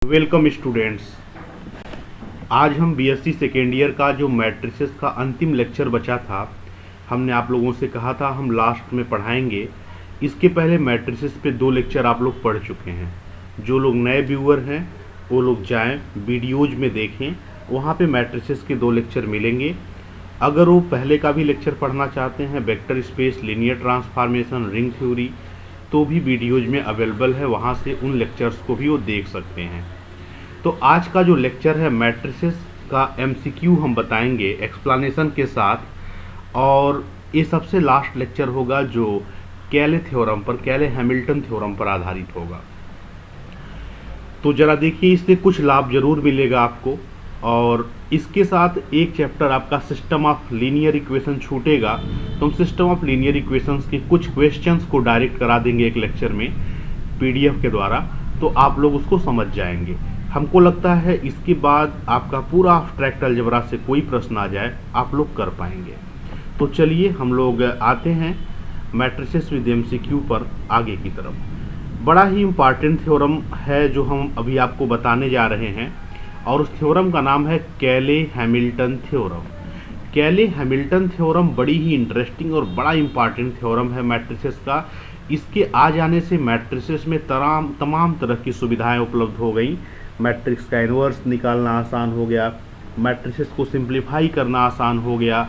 Welcome students. आज हम BSc second year का जो मैट्रिसेस का अंतिम लेक्चर बचा था, हमने आप लोगों से कहा था हम लास्ट में पढ़ाएंगे। इसके पहले मैट्रिसेस पे 2 लेक्चर आप लोग पढ़ चुके हैं। जो लोग नए व्यूअर हैं वो लोग जाएं वीडियोज में देखें, वहाँ पे मैट्रिसेस के 2 लेक्चर मिलेंगे। अगर वो पहले का भी लेक्चर पढ़ना चाहते हैं, vector space, linear transformation, ring theory, तो भी वीडियोज में अवेलेबल है, वहाँ से उन लेक्चर्स को भी वो देख सकते हैं। तो आज का जो लेक्चर है मैट्रिसेस का एमसीक्यू हम बताएंगे एक्सप्लेनेशन के साथ, और ये सबसे लास्ट लेक्चर होगा जो कैले थ्योरम पर, कैले हैमिल्टन थ्योरम पर आधारित होगा। तो जरा देखिए, इससे कुछ लाभ जरूर मिलेगा आपको, और इसके साथ एक चैप्टर आपका सिस्टम ऑफ लीनियर इक्वेशन छूटेगा। तो हम सिस्टम ऑफ लीनियर इक्वेशंस के कुछ क्वेश्चंस को डायरेक्ट करा देंगे एक लेक्चर में पीडीएफ के द्वारा, तो आप लोग उसको समझ जाएंगे। हमको लगता है इसके बाद आपका पूरा एब्स्ट्रैक्ट अलजेब्रा से कोई प्रश्न आ जाए आप लोग कर पाएंगे। तो चलिए हम लोग आते हैं मैट्रिसेस विद एमसीक्यू पर आगे की तरफ। बड़ा ही इम्पॉर्टेंट थ्योरम है जो हम अभी आपको बताने जा रहे हैं, और उस थ्योरम का नाम है कैले हैमिल्टन थ्योरम। कैले हैमिल्टन थ्योरम बड़ी ही इंटरेस्टिंग और बड़ा इम्पॉर्टेंट थ्योरम है मैट्रिसेस का। इसके आ जाने से मैट्रिसेस में तमाम तरह की सुविधाएं उपलब्ध हो गई। मैट्रिक्स का इन्वर्स निकालना आसान हो गया, मैट्रिसेस को सिंप्लीफाई करना आसान हो गया।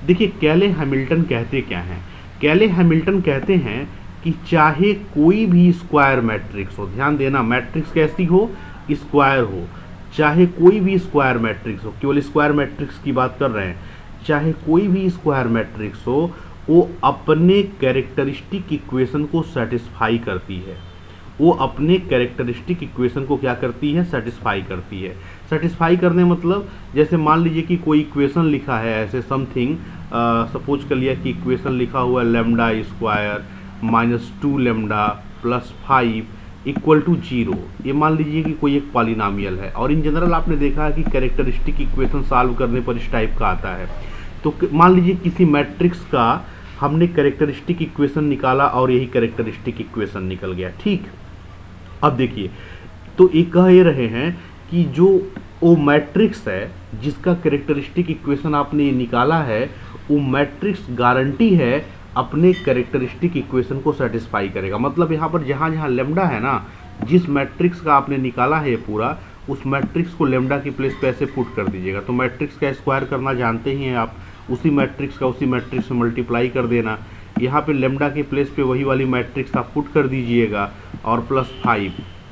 देखिए, कैले हैमिल्टन कहते क्या हैं? कैले हैमिल्टन कहते हैं कि चाहे कोई भी स्क्वायर मैट्रिक्स हो, ध्यान देना, मैट्रिक्स कैसी हो? स्क्वायर हो। चाहे कोई भी स्क्वायर मैट्रिक्स हो, केवल स्क्वायर मैट्रिक्स की बात कर रहे हैं, चाहे कोई भी स्क्वायर मैट्रिक्स हो, वो अपने कैरेक्टरिस्टिक इक्वेशन को सेटिस्फाई करती है। वो अपने कैरेक्टरिस्टिक इक्वेशन को क्या करती है? सेटिस्फाई करती है। सेटिस्फाई करने मतलब, जैसे मान लीजिए कि कोई इक्वेशन लिखा है ऐसे समथिंग, सपोज कर लिया कि इक्वेशन लिखा हुआ है lambda square minus 2 lambda plus 5 equal to 0। ये मान लीजिए कि कोई एक पॉलिनॉमियल है, और इन जनरल आपने देखा है कि कैरेक्टरिस्टिक इक्वेशन सॉल्व करने पर इस टाइप का आता है। तो मान लीजिए किसी मैट्रिक्स का हमने कैरेक्टरिस्टिक इक्वेशन निकाला और यही कैरेक्टरिस्टिक इक्वेशन निकल गया, ठीक। अब देखिए, तो ये कह ये रहे हैं कि जो वो मैट्रिक्स है जिसका कैरेक्टरिस्टिक इक्वेशन आपने ये निकाला है, वो मैट्रिक्स गारंटी है अपने कैरेक्टरिस्टिक इक्वेशन को सेटिस्फाई करेगा। मतलब यहाँ पर जहाँ जहाँ लेम्डा है ना, जिस मैट्रिक्स का आपने निकाला है पूरा, उस मैट्रिक्स को लेम्डा की प्लेस पे ऐसे पुट कर दीजिएगा। तो मैट्रिक्स का स्क्वायर करना जानते ही हैं आप, उसी मैट्रिक्स का उसी मैट्रिक्स में मल्टीप्लाई कर देना। यहाँ पे लेम्डा के प्लेस पे वही वाली मैट्रिक्स आप पुट कर दीजिएगा, और प्लस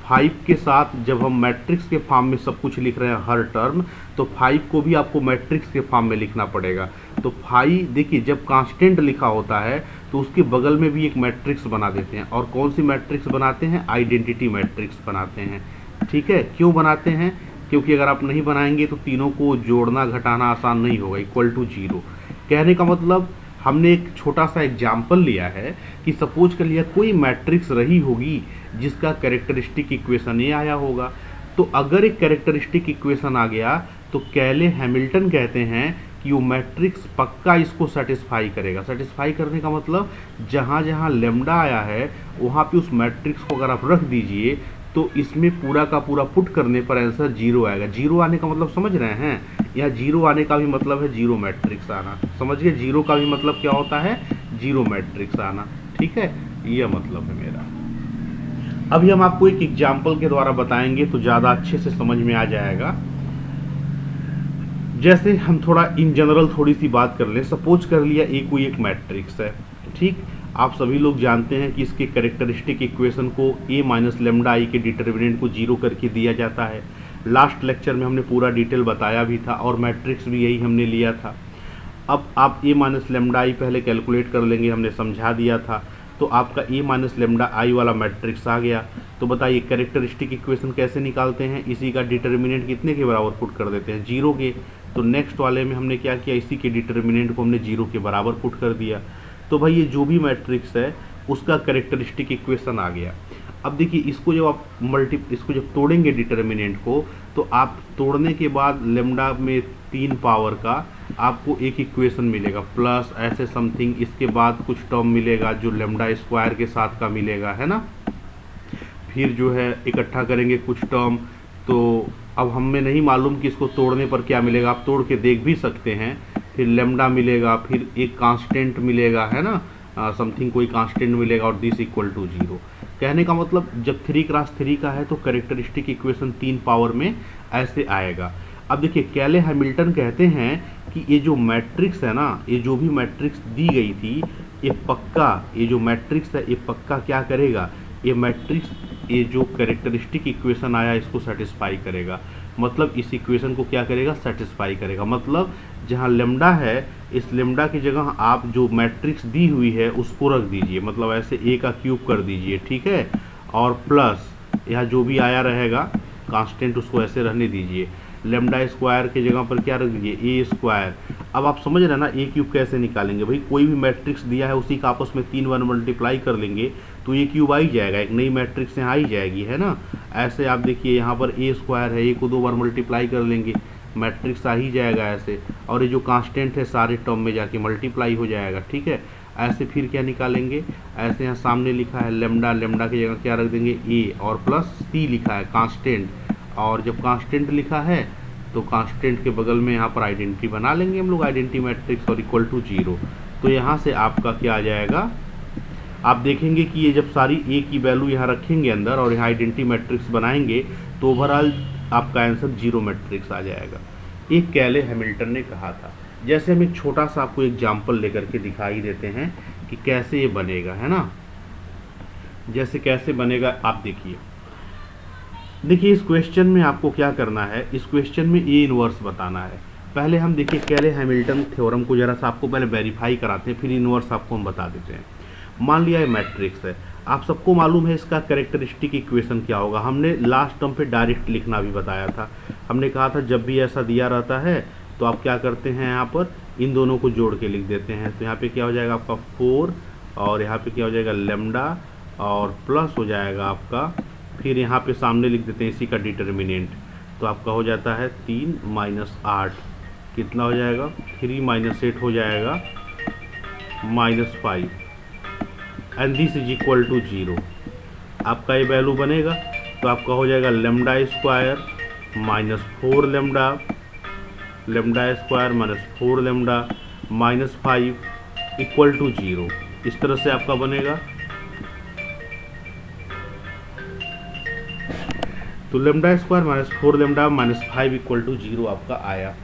5 के साथ जब हम मैट्रिक्स के फॉर्म में सब कुछ लिख रहे हैं हर टर्म, तो 5 को भी आपको मैट्रिक्स के फॉर्म में लिखना पड़ेगा। तो 5 देखिए, जब कांस्टेंट लिखा होता है तो उसके बगल में भी एक मैट्रिक्स बना देते हैं। और कौन सी मैट्रिक्स बनाते हैं? आइडेंटिटी मैट्रिक्स बनाते हैं, ठीक है। क्यों बनाते हैं? क्योंकि अगर आप नहीं बनाएंगे तो तीनों को जोड़ना घटाना आसान नहीं होगा। इक्वल टू 0 कहने का मतलब, हमने एक छोटा सा एग्जाम्पल लिया है कि सपोज कर लिया कोई मैट्रिक्स रही होगी जिसका कैरेक्टरिस्टिक इक्वेशन ये आया होगा। तो अगर एक कैरेक्टरिस्टिक इक्वेशन आ गया तो कैले हैमिल्टन कहते हैं कि वो मैट्रिक्स पक्का इसको सेटिस्फाई करेगा। सेटिस्फाई करने का मतलब, जहाँ जहाँ लेम्डा आया है वहाँ पे उस मैट्रिक्स को अगर आप रख दीजिए तो इसमें पूरा का पूरा पुट करने पर आंसर 0 आएगा। 0 आने का मतलब समझ रहे हैं? यहाँ 0 आने का भी मतलब है 0 मैट्रिक्स आना। समझिए, 0 का भी मतलब क्या होता है? 0 मैट्रिक्स आना, ठीक है। यह मतलब है मेरा। अभी हम आपको एक एग्जाम्पल के द्वारा बताएंगे तो ज़्यादा अच्छे से समझ में आ जाएगा। जैसे हम थोड़ा इन जनरल थोड़ी सी बात कर लें। सपोज कर लिया कोई एक मैट्रिक्स है, ठीक। आप सभी लोग जानते हैं कि इसके कैरेक्टरिस्टिक इक्वेशन को a माइनस लेम्डा आई के डिटर्मिनेंट को 0 करके दिया जाता है। लास्ट लेक्चर में हमने पूरा डिटेल बताया भी था, और मैट्रिक्स भी यही हमने लिया था। अब आप a माइनस लेम्डा आई पहले कैलकुलेट कर लेंगे, हमने समझा दिया था। तो आपका a माइनस लेम्डा आई वाला मैट्रिक्स आ गया। तो बताइए कैरेक्टरिस्टिक इक्वेशन कैसे निकालते हैं? इसी का डिटर्मिनेंट कितने के बराबर पुट कर देते हैं? 0 के। तो नेक्स्ट वाले में हमने क्या किया? इसी के डिटर्मिनेंट को हमने 0 के बराबर पुट कर दिया। तो भाई ये जो भी मैट्रिक्स है उसका कैरेक्टरिस्टिक इक्वेशन आ गया। अब देखिए, इसको जब आप इसको जब तोड़ेंगे डिटर्मिनेंट को, तो आप तोड़ने के बाद लेम्डा में 3 पावर का आपको एक इक्वेशन मिलेगा, प्लस ऐसे समथिंग, इसके बाद कुछ टर्म मिलेगा जो लेम्डा स्क्वायर के साथ का मिलेगा, है ना। फिर जो है इकट्ठा करेंगे कुछ टर्म, तो अब हमें नहीं मालूम कि इसको तोड़ने पर क्या मिलेगा, आप तोड़ के देख भी सकते हैं। फिर लेमडा मिलेगा, फिर एक कांस्टेंट मिलेगा, है ना, समथिंग कोई कांस्टेंट मिलेगा, और दिस इक्वल टू 0। कहने का मतलब जब 3x3 का है तो कैरेक्टरिस्टिक इक्वेशन 3 पावर में ऐसे आएगा। अब देखिए कैले हैमिल्टन कहते हैं कि ये जो मैट्रिक्स है ना, ये जो भी मैट्रिक्स दी गई थी, ये पक्का, ये जो मैट्रिक्स है ये पक्का क्या करेगा, ये मैट्रिक्स ये जो कैरेक्टरिस्टिक इक्वेशन आया इसको सेटिस्फाई करेगा। मतलब इस इक्वेशन को क्या करेगा, सेटिस्फाई करेगा। मतलब जहाँ लेमडा है, इस लेमडा की जगह आप जो मैट्रिक्स दी हुई है उसको रख दीजिए, मतलब ऐसे ए का क्यूब कर दीजिए, ठीक है, और प्लस यहाँ जो भी आया रहेगा कांस्टेंट उसको ऐसे रहने दीजिए। लेमडा स्क्वायर की जगह पर क्या रख दीजिए, ए स्क्वायर। अब आप समझ रहे हैं ना ए क्यूब कैसे निकालेंगे, भाई कोई भी मैट्रिक्स दिया है उसी का आपस में 3 बार मल्टीप्लाई कर लेंगे तो ए क्यूब आ ही जाएगा, एक नई मैट्रिक्स यहाँ आ ही जाएगी, है ना। ऐसे आप देखिए यहाँ पर ए स्क्वायर है, ए को 2 बार मल्टीप्लाई कर लेंगे, मैट्रिक्स आ ही जाएगा ऐसे, और ये जो कांस्टेंट है सारे टर्म में जाके मल्टीप्लाई हो जाएगा, ठीक है। ऐसे फिर क्या निकालेंगे, ऐसे यहाँ सामने लिखा है लेमडा, लेमडा की जगह क्या रख देंगे ए, और प्लस सी लिखा है कांस्टेंट, और जब कांस्टेंट लिखा है तो कांस्टेंट के बगल में यहाँ पर आइडेंटिटी बना लेंगे हम लोग, आइडेंटिटी मैट्रिक्स, और इक्वल टू 0। तो यहाँ से आपका क्या आ जाएगा, आप देखेंगे कि ये जब सारी ए की वैल्यू यहाँ रखेंगे अंदर और यहाँ आइडेंटिटी मैट्रिक्स बनाएंगे तो ओवरऑल आपका आंसर 0 मैट्रिक्स आ जाएगा। एक कैले हैमिल्टन ने कहा था। जैसे हम एक छोटा सा आपको एग्जाम्पल लेकर के दिखाई देते हैं कि कैसे ये बनेगा, है ना। जैसे कैसे बनेगा आप देखिए इस क्वेश्चन में आपको क्या करना है, इस क्वेश्चन में ए इनवर्स बताना है। पहले हम देखिए कैले हैमिल्टन थ्योरम को जरा सा आपको पहले वेरीफाई कराते हैं, फिर इनवर्स आपको हम बता देते हैं। मान लिया ये मैट्रिक्स है, आप सबको मालूम है इसका कैरेक्टरिस्टिक इक्वेशन क्या होगा। हमने लास्ट टर्म पे डायरेक्ट लिखना भी बताया था। हमने कहा था जब भी ऐसा दिया रहता है तो आप क्या करते हैं, यहाँ पर इन दोनों को जोड़ के लिख देते हैं। तो यहाँ पे क्या हो जाएगा आपका 4, और यहाँ पे क्या हो जाएगा लेमडा, और प्लस हो जाएगा आपका, फिर यहाँ पे सामने लिख देते हैं इसी का डिटर्मिनेंट। तो आपका हो जाता है 3 - 8, कितना हो जाएगा 3 - 8 हो जाएगा -5, and this is equal to 0। आपका ये वैल्यू बनेगा तो आपका हो जाएगा lambda square -4 lambda, lambda square -4 lambda -5 equal to 0। इस तरह से आपका बनेगा। तो lambda square -4 lambda -5 equal to 0 आपका आया।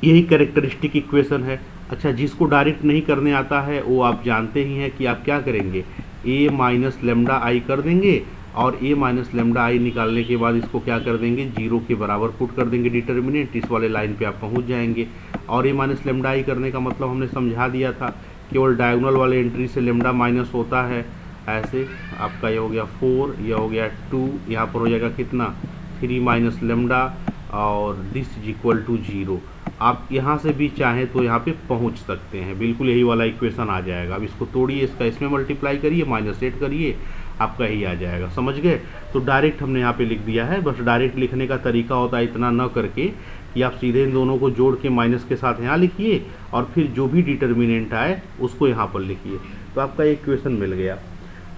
यही कैरेक्टरिस्टिक इक्वेशन है। अच्छा, जिसको डायरेक्ट नहीं करने आता है वो आप जानते ही हैं कि आप क्या करेंगे, a माइनस लेमडा आई कर देंगे, और a माइनस लेमडा आई निकालने के बाद इसको क्या कर देंगे 0 के बराबर पुट कर देंगे डिटर्मिनेंट, इस वाले लाइन पे आप पहुंच जाएंगे। और a माइनस लेमडा आई करने का मतलब हमने समझा दिया था, केवल डायगोनल वाले एंट्री से लेमडा माइनस होता है। ऐसे आपका ये हो गया 4, यह हो गया 2, यहाँ पर हो जाएगा कितना 3 माइनस लेमडा, और दिस इज इक्वल टू 0। आप यहाँ से भी चाहें तो यहाँ पे पहुँच सकते हैं, बिल्कुल यही वाला इक्वेशन आ जाएगा। अब इसको तोड़िए, इसका इसमें मल्टीप्लाई करिए, -8 करिए, आपका ही आ जाएगा। समझ गए। तो डायरेक्ट हमने यहाँ पे लिख दिया है। बस डायरेक्ट लिखने का तरीका होता है इतना न करके कि आप सीधे इन दोनों को जोड़ के माइनस के साथ यहाँ लिखिए, और फिर जो भी डिटर्मिनेंट आए उसको यहाँ पर लिखिए, तो आपका इक्वेशन मिल गया।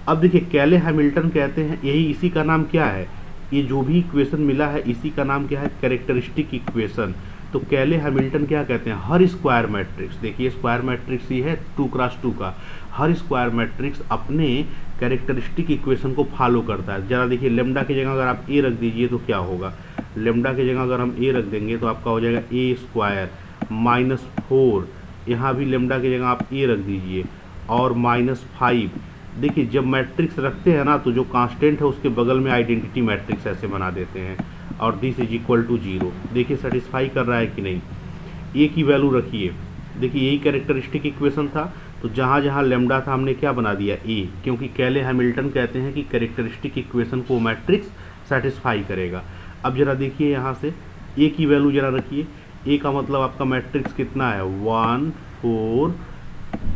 अब देखिए कैले हैमिल्टन कहते हैं, यही इसी का नाम क्या है, ये जो भी इक्वेशन मिला है इसी का नाम क्या है, कैरेक्टरिस्टिक इक्वेशन। तो कैले हैमिल्टन क्या कहते हैं, हर स्क्वायर मैट्रिक्स, देखिए स्क्वायर मैट्रिक्स ही है 2x2 का, हर स्क्वायर मैट्रिक्स अपने कैरेक्टरिस्टिक इक्वेशन को फॉलो करता है। जरा देखिए लेमडा की जगह अगर आप ए रख दीजिए तो क्या होगा, लेमडा की जगह अगर हम ए रख देंगे तो आपका हो जाएगा a स्क्वायर -4, यहाँ भी लेमडा की जगह आप ए रख दीजिए, और -5। देखिए जब मैट्रिक्स रखते हैं ना तो जो कांस्टेंट है उसके बगल में आइडेंटिटी मैट्रिक्स ऐसे बना देते हैं, और दिस इज इक्वल टू 0। देखिए सेटिस्फाई कर रहा है कि नहीं। ए की वैल्यू रखिए, देखिए यही कैरेक्टरिस्टिक इक्वेशन था, तो जहाँ जहाँ लेमडा था हमने क्या बना दिया ए, क्योंकि कैले हैमिल्टन कहते हैं कि कैरेक्टरिस्टिक इक्वेशन को मैट्रिक्स सेटिस्फाई करेगा। अब जरा देखिए यहाँ से ए की वैल्यू जरा रखिए, ए का मतलब आपका मैट्रिक्स कितना है 1 4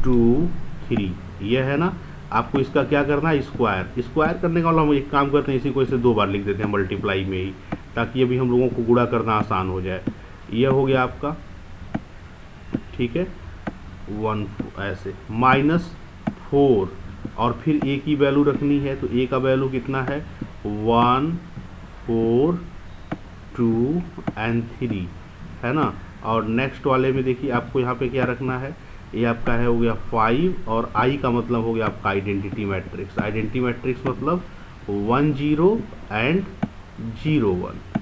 2 3, यह है ना। आपको इसका क्या करना है स्क्वायर, स्क्वायर करने का मतलब हम एक काम करते हैं, इसी को इसे 2 बार लिख देते हैं मल्टीप्लाई में ही, ताकि अभी हम लोगों को गुणा करना आसान हो जाए। यह हो गया आपका, ठीक है 1 ऐसे -4, और फिर ए की वैल्यू रखनी है, तो ए का वैल्यू कितना है 1 4 2 एंड 3, है ना। और नेक्स्ट वाले में देखिए आपको यहाँ पे क्या रखना है, ये आपका है हो गया 5 और आई का मतलब हो गया आपका आइडेंटिटी मैट्रिक्स। आइडेंटिटी मैट्रिक्स मतलब 1 0 एंड 0 1,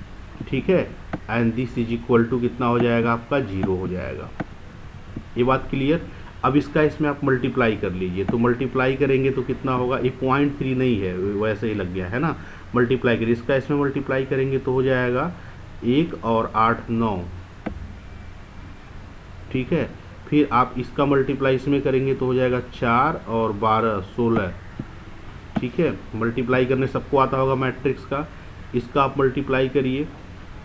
ठीक है। And this is equal to कितना हो जाएगा आपका 0 हो जाएगा। ये बात क्लियर। अब इसका इसमें आप मल्टीप्लाई कर लीजिए, तो मल्टीप्लाई करेंगे तो कितना होगा, ये 0.3 नहीं है, वैसे ही लग गया है ना। मल्टीप्लाई करिए, इसका इसमें मल्टीप्लाई करेंगे तो हो जाएगा 1 और 8 9, ठीक है। फिर आप इसका मल्टीप्लाई इसमें करेंगे तो हो जाएगा 4 और 12 16, ठीक है। मल्टीप्लाई करने सबको आता होगा मैट्रिक्स का। इसका आप मल्टीप्लाई करिए,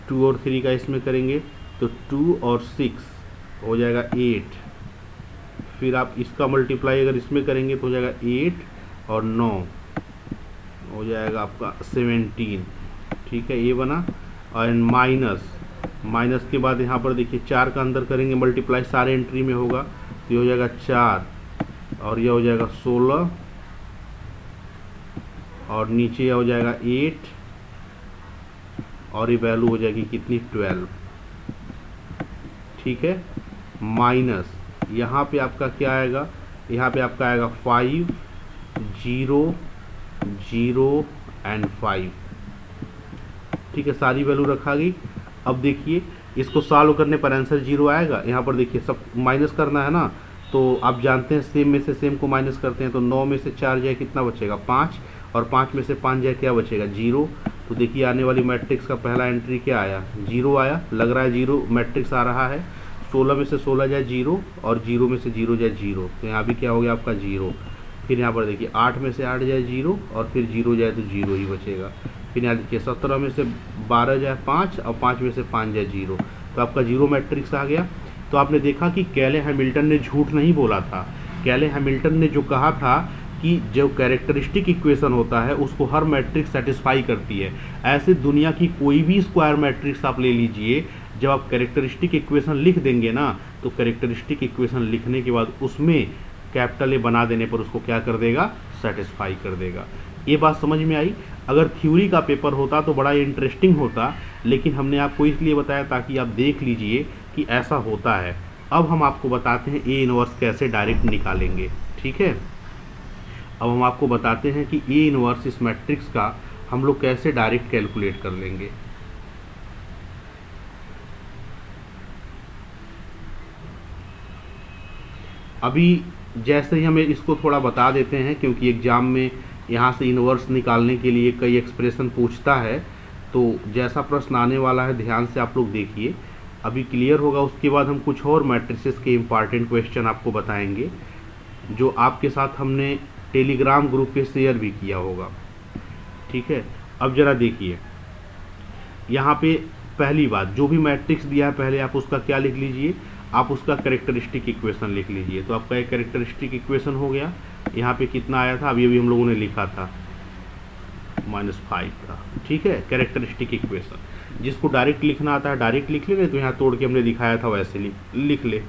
2 और 3 का इसमें करेंगे तो 2 और 6 हो जाएगा 8। फिर आप इसका मल्टीप्लाई अगर इसमें करेंगे तो हो जाएगा 8 और 9 हो जाएगा आपका 17, ठीक है, ये बना। और माइनस के बाद यहाँ पर देखिए 4 का अंदर करेंगे मल्टीप्लाई, सारे एंट्री में होगा तो ये हो जाएगा 4 और ये हो जाएगा 16 और नीचे हो जाएगा 8 और ये वैल्यू हो जाएगी कितनी 12, ठीक है। माइनस यहाँ पे आपका क्या आएगा, यहाँ पे आपका आएगा 5 0 0 एंड 5, ठीक है। सारी वैल्यू रखा गई। अब देखिए इसको सॉल्व करने पर आंसर 0 आएगा। यहाँ पर देखिए सब माइनस करना है ना, तो आप जानते हैं सेम में से सेम को माइनस करते हैं, तो 9 में से 4 जाए कितना बचेगा 5, और 5 में से 5 जाए क्या बचेगा 0। तो देखिए आने वाली मैट्रिक्स का पहला एंट्री क्या आया 0 आया, लग रहा है 0 मैट्रिक्स आ रहा है। 16 में से 16 जाए 0 और 0 में से 0 जाए 0, तो यहाँ भी क्या हो गया आपका 0। फिर यहाँ पर देखिए 8 में से 8 जाए 0 और फिर 0 जाए तो 0 ही बचेगा। फिर यहाँ देखिए 17 में से 12 जाए 5 और 5 में से 5 जाए 0, तो आपका 0 मैट्रिक्स आ गया। तो आपने देखा कि कैले हैमिल्टन ने झूठ नहीं बोला था। कैले हैमिल्टन ने जो कहा था कि जो कैरेक्टरिस्टिक इक्वेशन होता है उसको हर मैट्रिक्स सेटिस्फाई करती है। ऐसे दुनिया की कोई भी स्क्वायर मैट्रिक्स आप ले लीजिए, जब आप कैरेक्टरिस्टिक इक्वेशन लिख देंगे ना, तो कैरेक्टरिस्टिक इक्वेशन लिखने के बाद उसमें कैपिटल ए बना देने पर उसको क्या कर देगा, सेटिस्फाई कर देगा। ये बात समझ में आई। अगर थ्योरी का पेपर होता तो बड़ा इंटरेस्टिंग होता, लेकिन हमने आपको इसलिए बताया ताकि आप देख लीजिए कि ऐसा होता है। अब हम आपको बताते हैं ए इनवर्स कैसे डायरेक्ट निकालेंगे, ठीक है। अब हम आपको बताते हैं कि ए इनवर्स इस मैट्रिक्स का हम लोग कैसे डायरेक्ट कैलकुलेट कर लेंगे। अभी जैसे ही हमें इसको थोड़ा बता देते हैं, क्योंकि एग्जाम में यहाँ से इनवर्स निकालने के लिए कई एक्सप्रेशन पूछता है, तो जैसा प्रश्न आने वाला है ध्यान से आप लोग देखिए, अभी क्लियर होगा। उसके बाद हम कुछ और मैट्रिसेस के इम्पॉर्टेंट क्वेश्चन आपको बताएंगे, जो आपके साथ हमने टेलीग्राम ग्रुप पे शेयर भी किया होगा, ठीक है। अब जरा देखिए यहाँ पे पहली बात, जो भी मैट्रिक्स दिया है पहले आप उसका क्या लिख लीजिए, आप उसका कैरेक्टरिस्टिक इक्वेशन लिख लीजिए। तो आपका एक कैरेक्टरिस्टिक इक्वेशन हो गया। यहाँ पे कितना आया था, अभी अभी हम लोगों ने लिखा था -5 का, ठीक है। कैरेक्टरिस्टिक इक्वेशन जिसको डायरेक्ट लिखना आता है डायरेक्ट लिख ले, तो यहाँ तोड़ के हमने दिखाया था वैसे लिख ले।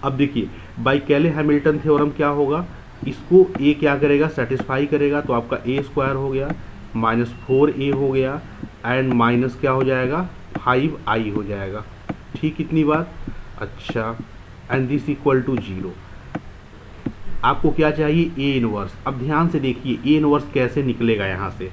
अब देखिए बाई कैले हैमिल्टन थ्योरम क्या होगा, इसको ए क्या करेगा, सेटिस्फाई करेगा, तो आपका ए स्क्वायर हो गया -4a हो गया एंड माइनस क्या हो जाएगा 5i हो जाएगा, ठीक। इतनी बात। अच्छा, एंड दिस इक्वल टू 0। आपको क्या चाहिए, ए इनवर्स। अब ध्यान से देखिए ए इनवर्स कैसे निकलेगा। यहाँ से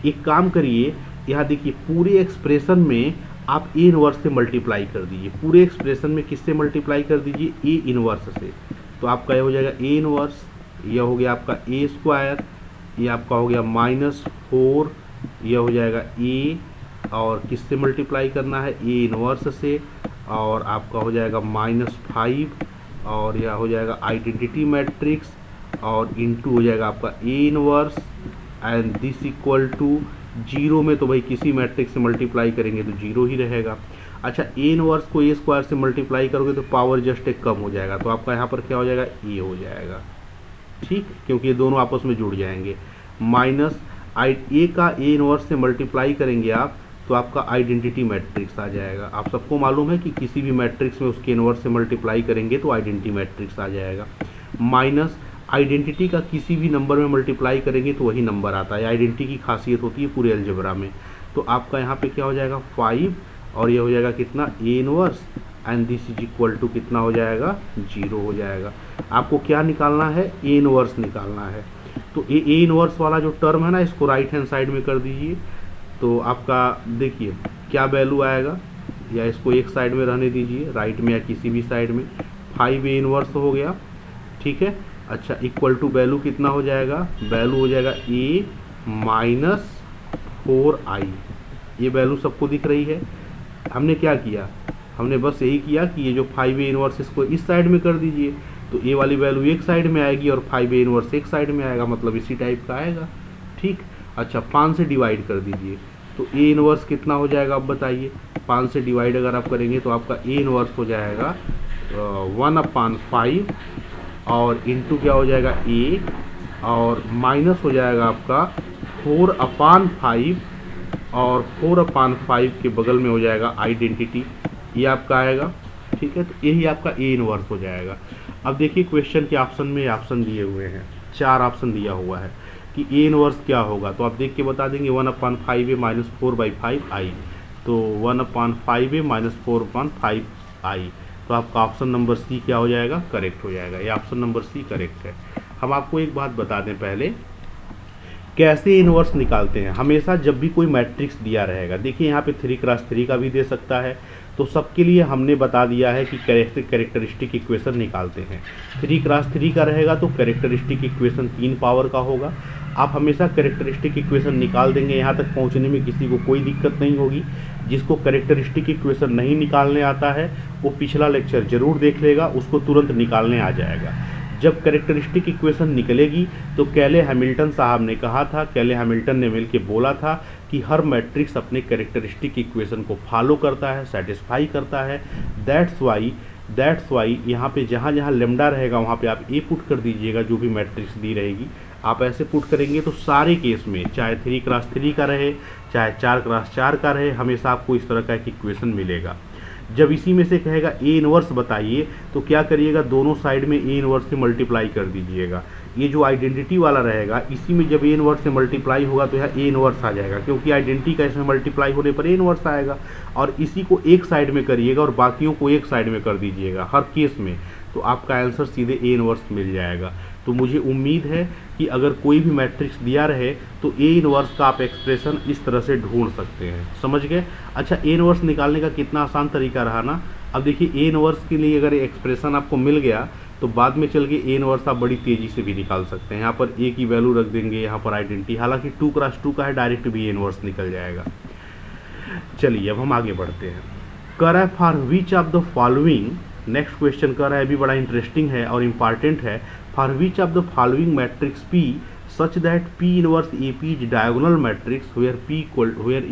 एक काम करिए, यहाँ देखिए पूरे एक्सप्रेशन में आप ए इनवर्स से मल्टीप्लाई कर दीजिए। पूरे एक्सप्रेशन में किससे मल्टीप्लाई कर दीजिए, ए इनवर्स से। तो आपका ये हो जाएगा ए इनवर्स, यह हो गया आपका ए स्क्वायर, ये आपका हो गया -4, यह हो जाएगा ए, और किससे मल्टीप्लाई करना है, ए इनवर्स से, और आपका हो जाएगा -5, और यह हो जाएगा आइडेंटिटी मैट्रिक्स, और इनटू हो जाएगा आपका A inverse and this equal to 0 में तो भाई किसी मैट्रिक्स से मल्टीप्लाई करेंगे तो 0 ही रहेगा। अच्छा, ए इनवर्स को ए स्क्वायर से मल्टीप्लाई करोगे तो पावर जस्ट एक कम हो जाएगा, तो आपका यहाँ पर क्या हो जाएगा, ए हो जाएगा, ठीक, क्योंकि ये दोनों आपस में जुड़ जाएंगे। माइनस ए का ए इनवर्स से मल्टीप्लाई करेंगे आप, तो आपका आइडेंटिटी मैट्रिक्स आ जाएगा। आप सबको मालूम है कि किसी भी मैट्रिक्स में उसके इनवर्स से मल्टीप्लाई करेंगे तो आइडेंटिटी मैट्रिक्स आ जाएगा। माइनस आइडेंटिटी का किसी भी नंबर में मल्टीप्लाई करेंगे तो वही नंबर आता है। आइडेंटिटी की खासियत होती है पूरे अलजेब्रा में। तो आपका यहाँ पे क्या हो जाएगा 5 और ये हो जाएगा कितना A inverse and this is equal to कितना हो जाएगा 0 हो जाएगा। आपको क्या निकालना है A इनवर्स निकालना है। तो A इनवर्स वाला जो टर्म है ना इसको राइट हैंड साइड में कर दीजिए। तो आपका देखिए क्या वैल्यू आएगा, या इसको एक साइड में रहने दीजिए राइट में या किसी भी साइड में, 5A इनवर्स हो गया, ठीक है। अच्छा इक्वल टू वैल्यू कितना हो जाएगा, वैल्यू हो जाएगा A माइनस 4I। ये वैल्यू सबको दिख रही है। हमने क्या किया, हमने बस यही किया कि ये जो 5A इनवर्स इसको इस साइड में कर दीजिए, तो A वाली वैल्यू एक साइड में आएगी और 5A इनवर्स एक साइड में आएगा, मतलब इसी टाइप का आएगा, ठीक। अच्छा 5 से डिवाइड कर दीजिए, तो A इनवर्स कितना हो जाएगा अब बताइए। 5 से डिवाइड अगर आप करेंगे तो आपका A इनवर्स हो जाएगा 1/5 और इंटू क्या हो जाएगा A और माइनस हो जाएगा आपका 4/5 और 4/5 के बगल में हो जाएगा आइडेंटिटी, ये आपका आएगा, ठीक है। तो यही आपका A इनवर्स हो जाएगा। अब देखिए क्वेश्चन के ऑप्शन में ऑप्शन दिए हुए हैं, 4 ऑप्शन दिया हुआ है कि A इनवर्स क्या होगा, तो आप देख के बता देंगे 1/5A माइनस 4/5I, तो 1/5A माइनस 4/5I, तो आपका ऑप्शन नंबर सी क्या हो जाएगा, करेक्ट हो जाएगा। ये ऑप्शन नंबर सी करेक्ट है। हम आपको एक बात बता दें पहले, कैसे इनवर्स निकालते हैं। हमेशा जब भी कोई मैट्रिक्स दिया रहेगा, देखिए यहाँ पे 3x3 का भी दे सकता है, तो सबके लिए हमने बता दिया है कि कैरेक्टरिस्टिक इक्वेशन निकालते हैं। 3x3 का रहेगा तो कैरेक्टरिस्टिक इक्वेशन 3 पावर का होगा। आप हमेशा कैरेक्टरिस्टिक इक्वेशन निकाल देंगे, यहाँ तक पहुँचने में किसी को कोई दिक्कत नहीं होगी। जिसको कैरेक्टरिस्टिक इक्वेशन नहीं निकालने आता है वो पिछला लेक्चर जरूर देख लेगा, उसको तुरंत निकालने आ जाएगा। जब कैरेक्टरिस्टिक इक्वेशन निकलेगी तो कैले हैमिल्टन साहब ने कहा था, कैले हैमिल्टन ने मिल के बोला था कि हर मैट्रिक्स अपने कैरेक्टरिस्टिक इक्वेशन को फॉलो करता है, सेटिस्फाई करता है। दैट्स वाई यहाँ पे जहाँ जहाँ लेमडा रहेगा वहाँ पे आप ए पुट कर दीजिएगा, जो भी मैट्रिक्स दी रहेगी आप ऐसे पुट करेंगे तो सारे केस में चाहे 3x3 का रहे चाहे 4x4 का रहे, हमेशा आपको इस तरह का एक इक्वेशन मिलेगा। जब इसी में से कहेगा ए इनवर्स बताइए तो क्या करिएगा, दोनों साइड में ए इनवर्स से मल्टीप्लाई कर दीजिएगा। ये जो आइडेंटिटी वाला रहेगा इसी में जब ए इनवर्स से मल्टीप्लाई होगा तो यह ए इनवर्स आ जाएगा, क्योंकि आइडेंटिटी का इसमें मल्टीप्लाई होने पर ए इनवर्स आएगा। और इसी को एक साइड में करिएगा और बाकियों को एक साइड में कर दीजिएगा हर केस में, तो आपका आंसर सीधे ए इनवर्स मिल जाएगा। तो मुझे उम्मीद है कि अगर कोई भी मैट्रिक्स दिया रहे तो ए इनवर्स का आप एक्सप्रेशन इस तरह से ढूंढ सकते हैं, समझ गए। अच्छा ए इनवर्स निकालने का कितना आसान तरीका रहा ना। अब देखिए ए इनवर्स के लिए अगर एक्सप्रेशन आपको मिल गया तो बाद में चल के ए इनवर्स आप बड़ी तेज़ी से भी निकाल सकते हैं। यहाँ पर ए की वैल्यू रख देंगे, यहाँ पर आइडेंटिटी, हालांकि 2x2 का है, डायरेक्ट भी ए इनवर्स निकल जाएगा। चलिए अब हम आगे बढ़ते हैं। कह रहा है for which of the following, next question कह रहा है, अभी बड़ा इंटरेस्टिंग है और इम्पॉर्टेंट है। For which of the following matrix P such that P inverse AP is diagonal matrix where A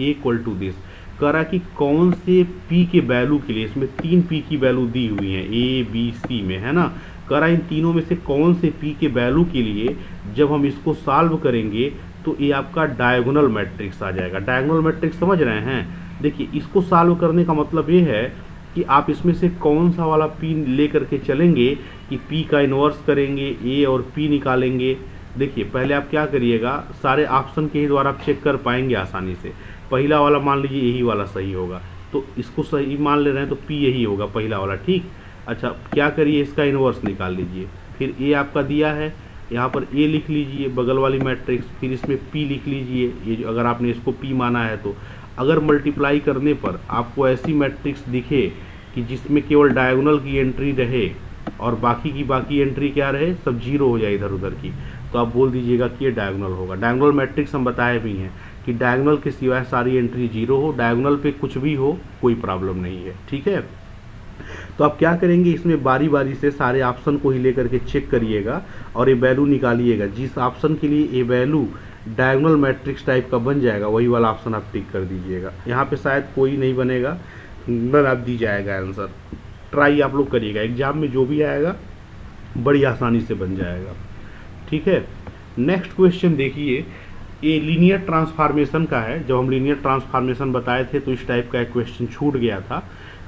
equal to this. कह रहा है कि कौन से P के वैल्यू के लिए, इसमें 3 P की वैल्यू दी हुई है A B C में, है ना। कह रहा है इन तीनों में से कौन से P के वैल्यू के लिए जब हम इसको सॉल्व करेंगे तो ये आपका डायगोनल मैट्रिक्स आ जाएगा। डायगोनल मैट्रिक्स समझ रहे हैं। देखिए इसको सॉल्व करने का मतलब ये है कि आप इसमें से कौन सा वाला P ले करके चलेंगे कि P का इन्वर्स करेंगे, A और P निकालेंगे। देखिए पहले आप क्या करिएगा, सारे ऑप्शन के ही द्वारा आप चेक कर पाएंगे आसानी से। पहला वाला मान लीजिए यही वाला सही होगा तो इसको सही मान ले रहे हैं तो P यही होगा पहला वाला, ठीक। अच्छा क्या करिए, इसका इन्वर्स निकाल लीजिए। फिर A आपका दिया है, यहाँ पर A लिख लीजिए बगल वाली मैट्रिक्स, फिर इसमें P लिख लीजिए, ये जो अगर आपने इसको P माना है तो। अगर मल्टीप्लाई करने पर आपको ऐसी मैट्रिक्स दिखे कि जिसमें केवल डायगोनल की एंट्री रहे और बाकी की बाकी एंट्री क्या रहे, सब जीरो हो जाए इधर उधर की, तो आप बोल दीजिएगा कि ये डायगोनल होगा। डायगोनल मैट्रिक्स हम बताए भी हैं कि डायगोनल के सिवाय सारी एंट्री जीरो हो, डायगोनल पे कुछ भी हो कोई प्रॉब्लम नहीं है, ठीक है। तो आप क्या करेंगे, इसमें बारी बारी से सारे ऑप्शन को ही लेकर के चेक करिएगा और ये वैल्यू निकालिएगा। जिस ऑप्शन के लिए ये वैल्यू डायगोनल मैट्रिक्स टाइप का बन जाएगा वही वाला ऑप्शन आप टिक कर दीजिएगा। यहाँ पे शायद कोई नहीं बनेगा, नन आप दी जाएगा आंसर। ट्राई आप लोग करिएगा, एग्जाम में जो भी आएगा बड़ी आसानी से बन जाएगा, ठीक है। नेक्स्ट क्वेश्चन देखिए, ये लीनियर ट्रांसफॉर्मेशन का है। जब हम लीनियर ट्रांसफॉर्मेशन बताए थे तो इस टाइप का एक क्वेश्चन छूट गया था।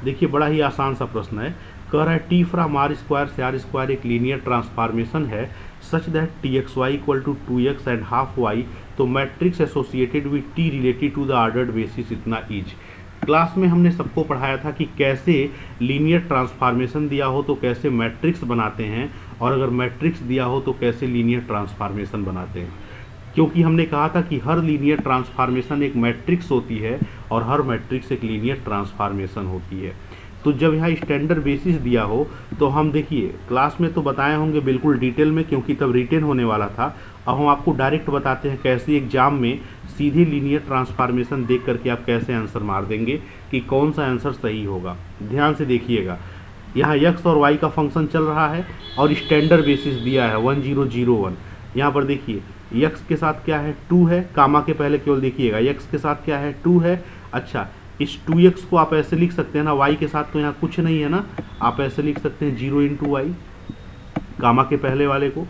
देखिए बड़ा ही आसान सा प्रश्न है। कह रहा है टी फ्रॉम आर स्क्वायर से आर स्क्वायर एक लीनियर ट्रांसफॉर्मेशन है such that T X Y equal to 2x and half Y, तो matrix associated with T related to the ordered basis इतना इज। क्लास में हमने सबको पढ़ाया था कि कैसे लीनियर ट्रांसफॉर्मेशन दिया हो तो कैसे मैट्रिक्स बनाते हैं, और अगर मैट्रिक्स दिया हो तो कैसे लीनियर ट्रांसफॉर्मेशन बनाते हैं। क्योंकि हमने कहा था कि हर लीनियर ट्रांसफॉर्मेशन एक मैट्रिक्स होती है और हर मैट्रिक्स एक लीनियर ट्रांसफॉर्मेशन होती है। तो जब यहाँ स्टैंडर्ड बेसिस दिया हो तो हम देखिए क्लास में तो बताए होंगे बिल्कुल डिटेल में, क्योंकि तब रिटेन होने वाला था। अब हम आपको डायरेक्ट बताते हैं कैसे एग्जाम में सीधे लीनियर ट्रांसफॉर्मेशन देख करके आप कैसे आंसर मार देंगे कि कौन सा आंसर सही होगा। ध्यान से देखिएगा, यहाँ x और y का फंक्शन चल रहा है और स्टैंडर्ड बेसिस दिया है 1001। यहाँ पर देखिए x के साथ क्या है 2 है, कामा के पहले केवल देखिएगा x के साथ क्या है 2 है। अच्छा, इस 2x को आप ऐसे लिख सकते हैं ना, y के साथ तो यहाँ कुछ नहीं है ना, आप ऐसे लिख सकते हैं 0 इंटू वाई कामा के पहले वाले को।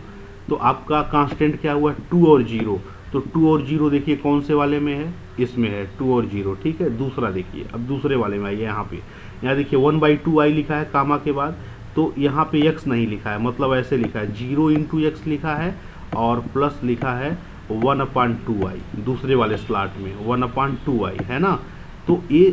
तो आपका कांस्टेंट क्या हुआ 2 और 0, तो 2 और 0 देखिए कौन से वाले में है, इसमें है 2 और 0, ठीक है। दूसरा देखिए, अब दूसरे वाले में आइए, यहाँ देखिए 1/2i लिखा है कामा के बाद, तो यहाँ पे x नहीं लिखा है, मतलब ऐसे लिखा है 0 इंटू एक्स लिखा है और प्लस लिखा है 1/2i दूसरे वाले स्लॉट में 1/2i है ना। तो ये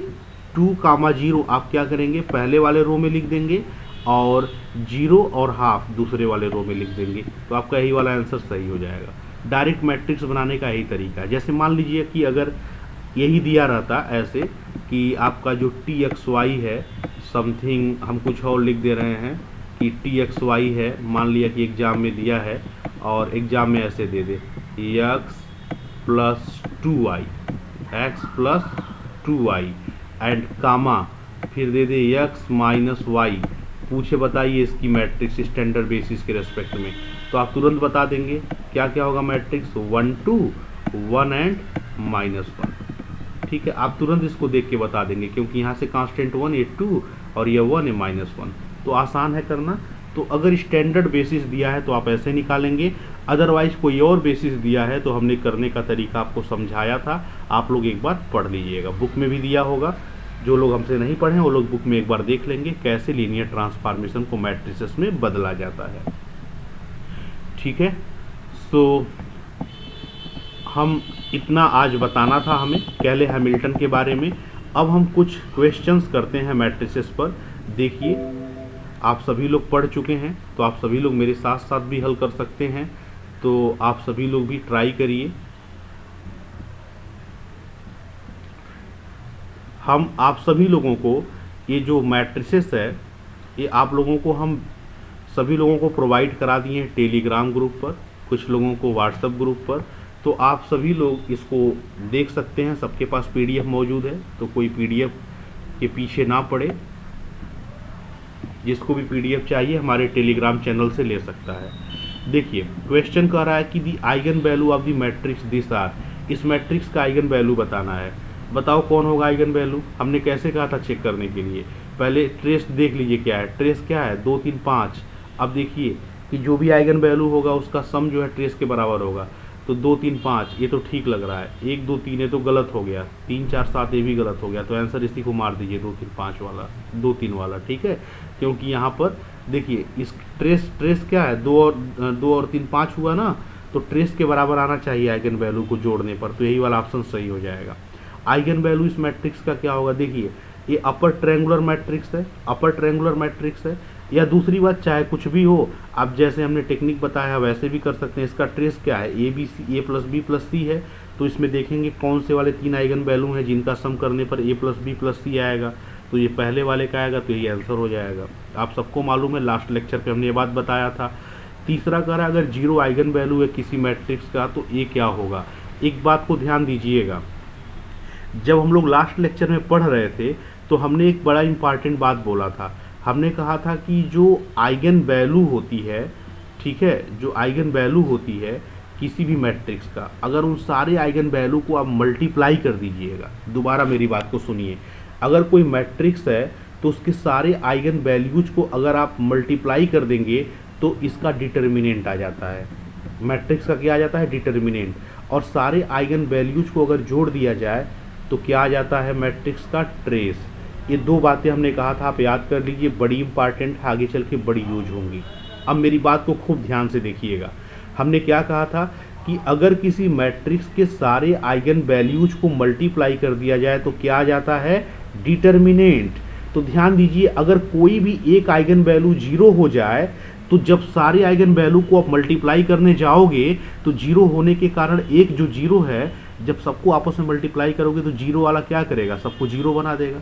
2, 0 आप क्या करेंगे पहले वाले रो में लिख देंगे और 0 और हाफ दूसरे वाले रो में लिख देंगे, तो आपका यही वाला आंसर सही हो जाएगा। डायरेक्ट मैट्रिक्स बनाने का यही तरीका है। जैसे मान लीजिए कि अगर यही दिया रहता ऐसे कि आपका जो टी एक्स वाई है समथिंग, हम कुछ और लिख दे रहे हैं कि टी एक्स वाई है, मान लिया कि एग्ज़ाम में दिया है और एग्ज़ाम में ऐसे दे दे x plus 2y, x plus 2y and comma फिर दे दे x माइनस वाई, पूछे बताइए इसकी मैट्रिक्स स्टैंडर्ड बेसिस के रेस्पेक्ट में, तो आप तुरंत बता देंगे क्या क्या होगा मैट्रिक्स 1 2 1 एंड -1, ठीक है। आप तुरंत इसको देख के बता देंगे क्योंकि यहाँ से कांस्टेंट 1 ये 2 और ये 1 है -1, तो आसान है करना। तो अगर स्टैंडर्ड बेसिस दिया है तो आप ऐसे निकालेंगे, अदरवाइज कोई और बेसिस दिया है तो हमने करने का तरीका आपको समझाया था, आप लोग एक बार पढ़ लीजिएगा, बुक में भी दिया होगा। जो लोग हमसे नहीं पढ़े वो लोग बुक में एक बार देख लेंगे कैसे लीनियर ट्रांसफॉर्मेशन को मैट्रिसेस में बदला जाता है, ठीक है। सो हम इतना आज बताना था हमें कैले हैमिल्टन के बारे में। अब हम कुछ क्वेश्चंस करते हैं मैट्रिसेस पर। देखिए आप सभी लोग पढ़ चुके हैं तो आप सभी लोग मेरे साथ साथ भी हल कर सकते हैं, तो आप सभी लोग भी ट्राई करिए। हम आप सभी लोगों को ये जो मैट्रिसेस है ये आप लोगों को हम सभी लोगों को प्रोवाइड करा दिए हैं टेलीग्राम ग्रुप पर, कुछ लोगों को व्हाट्सएप ग्रुप पर, तो आप सभी लोग इसको देख सकते हैं। सबके पास पीडीएफ मौजूद है तो कोई पीडीएफ के पीछे ना पड़े, जिसको भी पीडीएफ चाहिए हमारे टेलीग्राम चैनल से ले सकता है। देखिए क्वेश्चन कह रहा है कि the eigen value of the matrix this are, इस मैट्रिक्स का आइगन वैल्यू बताना है। बताओ कौन होगा आइगन वैल्यू, हमने कैसे कहा था चेक करने के लिए, पहले ट्रेस देख लीजिए क्या है, ट्रेस क्या है 2 3 5। अब देखिए कि जो भी आइगन वैल्यू होगा उसका सम जो है ट्रेस के बराबर होगा, तो 2 3 5 ये तो ठीक लग रहा है, 1 2 3 ये तो गलत हो गया, 3 4 7 ये भी गलत हो गया, तो आंसर इसी को मार दीजिए 2 3 5 वाला, 2 3 वाला, ठीक है। क्योंकि यहाँ पर देखिए इस ट्रेस क्या है 2 और 3 5 हुआ ना, तो ट्रेस के बराबर आना चाहिए आइगन वैल्यू को जोड़ने पर, तो यही वाला ऑप्शन सही हो जाएगा। आइगन वैल्यू इस मैट्रिक्स का क्या होगा, देखिए ये अपर ट्रायंगुलर मैट्रिक्स है, अपर ट्रायंगुलर मैट्रिक्स है, या दूसरी बात चाहे कुछ भी हो, आप जैसे हमने टेक्निक बताया वैसे भी कर सकते हैं। इसका ट्रेस क्या है ए प्लस बी प्लस सी है, तो इसमें देखेंगे कौन से वाले 3 आइगन वैल्यू हैं जिनका सम करने पर ए प्लस बी प्लस सी आएगा, तो ये पहले वाले का आएगा, तो ये आंसर हो जाएगा। आप सबको मालूम है लास्ट लेक्चर पे हमने ये बात बताया था। तीसरा कह रहा है अगर 0 आइगन वैल्यू है किसी मैट्रिक्स का तो ये क्या होगा। एक बात को ध्यान दीजिएगा, जब हम लोग लास्ट लेक्चर में पढ़ रहे थे तो हमने एक बड़ा इंपॉर्टेंट बात बोला था, हमने कहा था कि जो आइगन वैल्यू होती है, ठीक है, जो आइगन वैल्यू होती है किसी भी मैट्रिक्स का, अगर उन सारे आइगन वैल्यू को आप मल्टीप्लाई कर दीजिएगा, दोबारा मेरी बात को सुनिए, अगर कोई मैट्रिक्स है तो उसके सारे आइगन वैल्यूज को अगर आप मल्टीप्लाई कर देंगे तो इसका डिटर्मिनेंट आ जाता है, मैट्रिक्स का क्या आ जाता है डिटर्मिनेंट, और सारे आइगन वैल्यूज को अगर जोड़ दिया जाए तो क्या आ जाता है मैट्रिक्स का ट्रेस। ये दो बातें हमने कहा था, आप याद कर लीजिए, बड़ी इंपॉर्टेंट है, आगे चल के बड़ी यूज होंगी। अब मेरी बात को खूब ध्यान से देखिएगा। हमने क्या कहा था कि अगर किसी मैट्रिक्स के सारे आइगन वैल्यूज को मल्टीप्लाई कर दिया जाए तो क्या आ जाता है, डिटर्मिनेंट। तो ध्यान दीजिए, अगर कोई भी एक आइगन वैल्यू 0 हो जाए तो जब सारे आइगन वैल्यू को आप मल्टीप्लाई करने जाओगे तो 0 होने के कारण एक जो 0 है, जब सबको आपस में मल्टीप्लाई करोगे तो 0 वाला क्या करेगा, सबको 0 बना देगा।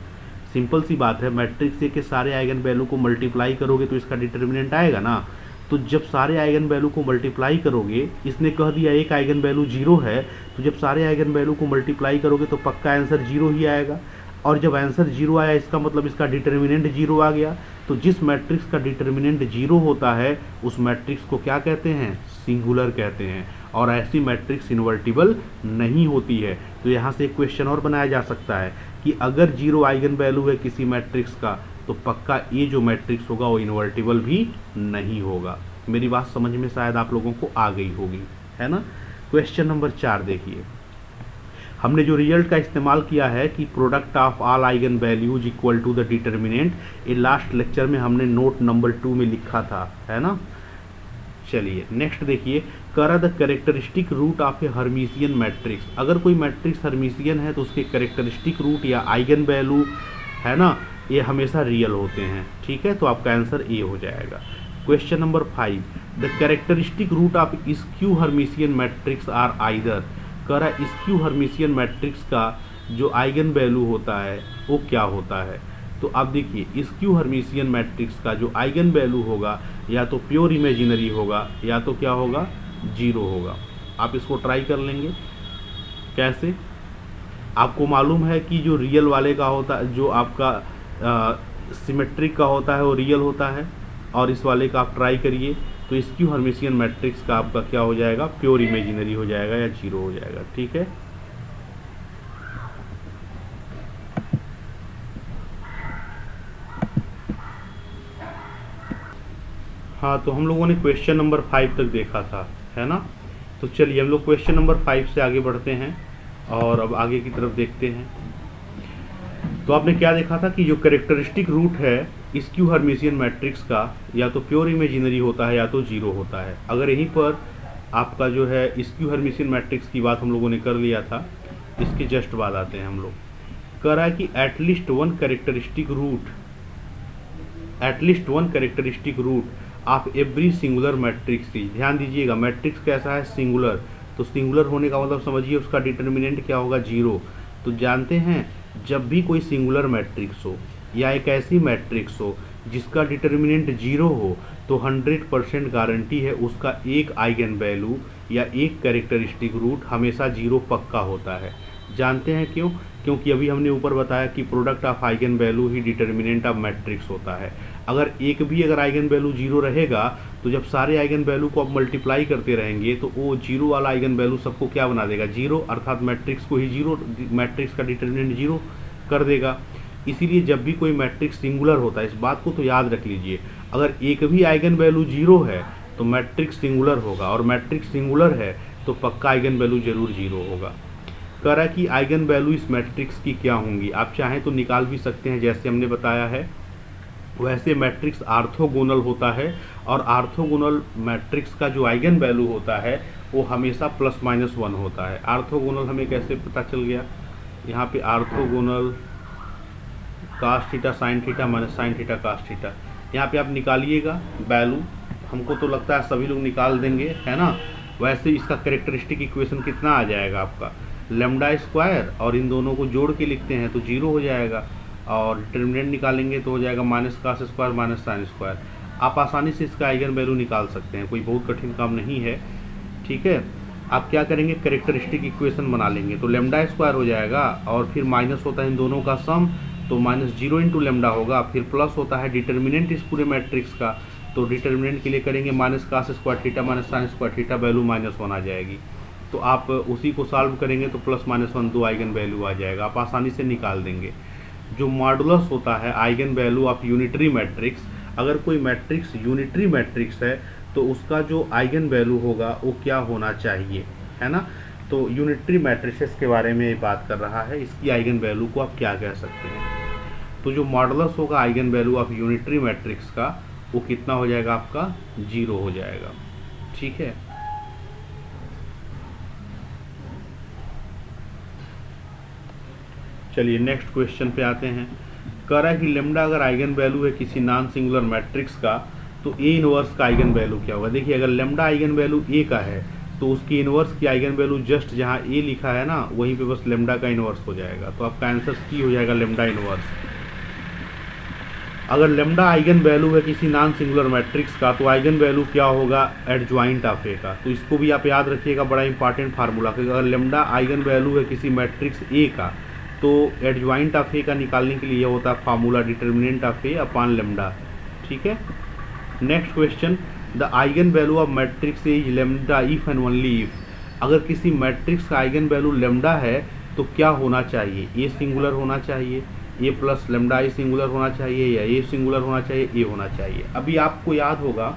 सिंपल सी बात है, मैट्रिक्स ए के सारे आइगन वैल्यू को मल्टीप्लाई करोगे तो इसका डिटर्मिनेंट आएगा ना। तो जब सारे आइगन वैल्यू को मल्टीप्लाई करोगे, इसने कह दिया एक आइगन वैल्यू 0 है, तो जब सारे आइगन वैल्यू को मल्टीप्लाई करोगे तो पक्का आंसर 0 ही आएगा। और जब आंसर 0 आया इसका मतलब इसका डिटर्मिनेंट 0 आ गया। तो जिस मैट्रिक्स का डिटर्मिनेंट 0 होता है उस मैट्रिक्स को क्या कहते हैं, सिंगुलर कहते हैं। और ऐसी मैट्रिक्स इन्वर्टिबल नहीं होती है। तो यहाँ से एक क्वेश्चन और बनाया जा सकता है कि अगर 0 आइगन वैल्यू है किसी मैट्रिक्स का तो पक्का ये जो मैट्रिक्स होगा वो इन्वर्टिबल भी नहीं होगा। मेरी बात समझ में शायद आप लोगों को आ गई होगी, है ना। क्वेश्चन नंबर 4 देखिए, हमने जो रिजल्ट का इस्तेमाल किया है कि product of all eigen values equal to the determinant, ये लास्ट लेक्चर में हमने नोट नंबर 2 में लिखा था, है ना। चलिए नेक्स्ट देखिए, करा the characteristic root of a hermitian matrix. अगर कोई मैट्रिक्स हर्मिशियन है तो उसके कैरेक्टरिस्टिक रूट या आइगन वैल्यू, है ना, ये हमेशा रियल होते हैं। ठीक है, तो आपका आंसर ए हो जाएगा। Question number 5, the characteristic root of skew hermitian matrix are either. करा स्क्यू हर्मिशियन मैट्रिक्स का जो आइगन वैल्यू होता है वो क्या होता है। तो आप देखिए, स्क्यू हर्मिशियन मैट्रिक्स का जो आइगन वैल्यू होगा या तो प्योर इमेजिनरी होगा या तो क्या होगा, 0 होगा। आप इसको ट्राई कर लेंगे। कैसे, आपको मालूम है कि जो रियल वाले का होता है, जो आपका सिमेट्रिक का होता है वो रियल होता है, और इस वाले का आप ट्राई करिए तो स्क्यू हर्मिशियन मैट्रिक्स का आपका क्या हो जाएगा, प्योर इमेजिनरी हो जाएगा या 0 हो जाएगा। ठीक है, हाँ, तो हम लोगों ने क्वेश्चन नंबर 5 तक देखा था, है ना। तो चलिए हम लोग क्वेश्चन नंबर 5 से आगे बढ़ते हैं और अब आगे की तरफ देखते हैं। तो आपने क्या देखा था कि जो कैरेक्टरिस्टिक रूट है स्क्यू हर्मिशियन मैट्रिक्स का या तो प्योर इमेजिनरी होता है या तो 0 होता है। अगर यहीं पर आपका जो है स्क्यू हर्मिशियन मैट्रिक्स की बात हम लोगों ने कर लिया था, इसके जस्ट बाद आते हैं हम लोग। कह रहा है कि at least one characteristic root of every singular matrix थी। ध्यान दीजिएगा, मैट्रिक्स कैसा है, सिंगुलर। तो सिंगुलर होने का मतलब समझिए उसका डिटर्मिनेंट क्या होगा, 0। तो जानते हैं जब भी कोई सिंगुलर मैट्रिक्स हो या एक ऐसी मैट्रिक्स हो जिसका डिटर्मिनेंट 0 हो तो 100% गारंटी है उसका एक आइगन वैल्यू या एक कैरेक्टरिस्टिक रूट हमेशा 0 पक्का होता है। जानते हैं क्यों? क्योंकि अभी हमने ऊपर बताया कि product of eigen value he determinant of matrix होता है। अगर अगर आइगन वैल्यू 0 रहेगा तो जब सारे आइगन वैल्यू को आप मल्टीप्लाई करते रहेंगे तो वो 0 वाला आइगन वैल्यू सबको क्या बना देगा, 0, अर्थात मैट्रिक्स को ही 0, मैट्रिक्स का डिटर्मिनेंट 0 कर देगा। इसीलिए जब भी कोई मैट्रिक्स सिंगुलर होता है, इस बात को तो याद रख लीजिए, अगर एक भी आइगन वैल्यू 0 है तो मैट्रिक्स सिंगुलर होगा, और मैट्रिक्स सिंगुलर है तो पक्का आइगन वैल्यू जरूर 0 होगा। कह रहा है कि आइगन वैल्यू इस मैट्रिक्स की क्या होंगी, आप चाहें तो निकाल भी सकते हैं जैसे हमने बताया है। वैसे मैट्रिक्स आर्थोगोनल होता है और आर्थोगोनल मैट्रिक्स का जो आइगन वैल्यू होता है वो हमेशा ±1 होता है। आर्थोगोनल हमें कैसे पता चल गया, यहाँ पे orthogonal cos theta sin theta minus sin theta cos theta, यहाँ पे आप निकालिएगा वैल्यू। हमको तो लगता है सभी लोग निकाल देंगे, है ना। वैसे इसका कैरेक्टरिस्टिक इक्वेशन कितना आ जाएगा आपका, लैम्डा स्क्वायर, और इन दोनों को जोड़ के लिखते हैं तो 0 हो जाएगा, और डिटर्मिनेंट निकालेंगे तो हो जाएगा minus cos square minus sin square. आप आसानी से इसका आइगन वैल्यू निकाल सकते हैं, कोई बहुत कठिन काम नहीं है। ठीक है, आप क्या करेंगे, कैरेक्टरिस्टिक इक्वेशन बना लेंगे तो लैम्डा स्क्वायर हो जाएगा, और फिर माइनस होता है इन दोनों का सम तो -0 इंटू लैम्डा होगा, फिर प्लस होता है डिटर्मिनेंट इस पूरे मैट्रिक्स का, तो डिटर्मिनेंट के लिए करेंगे minus cos square theta minus sin square theta, value -1 आ जाएगी। तो आप उसी को सॉल्व करेंगे तो +-1 दो आइगन वैल्यू आ जाएगा, आप आसानी से निकाल देंगे। जो मॉडुलस होता है eigen value of unitary matrix, अगर कोई मैट्रिक्स यूनिटरी मैट्रिक्स है तो उसका जो आइगन वैल्यू होगा वो क्या होना चाहिए, है ना। तो यूनिटरी मैट्रिसेस के बारे में बात कर रहा है, इसकी आइगन वैल्यू को आप क्या कह सकते हैं। तो जो मॉडुलस होगा eigen value of unitary matrix का वो कितना हो जाएगा आपका 0 हो जाएगा। ठीक है, चलिए नेक्स्ट क्वेश्चन पे आते हैं। कह रहा है कि लेमडा अगर आइगन वैल्यू है किसी नॉन सिंगुलर मैट्रिक्स का तो ए इनवर्स का आइगन वैल्यू क्या होगा। देखिए अगर लेमडा आइगन वैल्यू ए का है तो उसकी इनवर्स की आइगन वैल्यू जस्ट जहाँ ए लिखा है ना वहीं पे बस लेमडा का इनवर्स हो जाएगा, तो आपका आंसर सी हो जाएगा लेमडा इनवर्स। अगर लेमडा आइगन वैल्यू है किसी नॉन सिंगुलर मैट्रिक्स का तो आइगन वैल्यू क्या होगा एडजॉइंट ऑफ ए का। तो इसको भी आप याद रखिएगा, बड़ा इंपॉर्टेंट फार्मूला। अगर लेमडा आइगन वैल्यू है किसी मैट्रिक्स ए का तो एडजॉइंट ऑफ ए का निकालने के लिए यह होता है formula determinant of A upon lambda. ठीक है, next question, the eigen value of matrix is lambda if and only if. अगर किसी मैट्रिक्स का आइगन वैल्यू लेमडा है तो क्या होना चाहिए, ए सिंगुलर होना चाहिए, ए प्लस लेमडा आई सिंगुलर होना चाहिए, या ए सिंगुलर होना चाहिए, ए होना चाहिए। अभी आपको याद होगा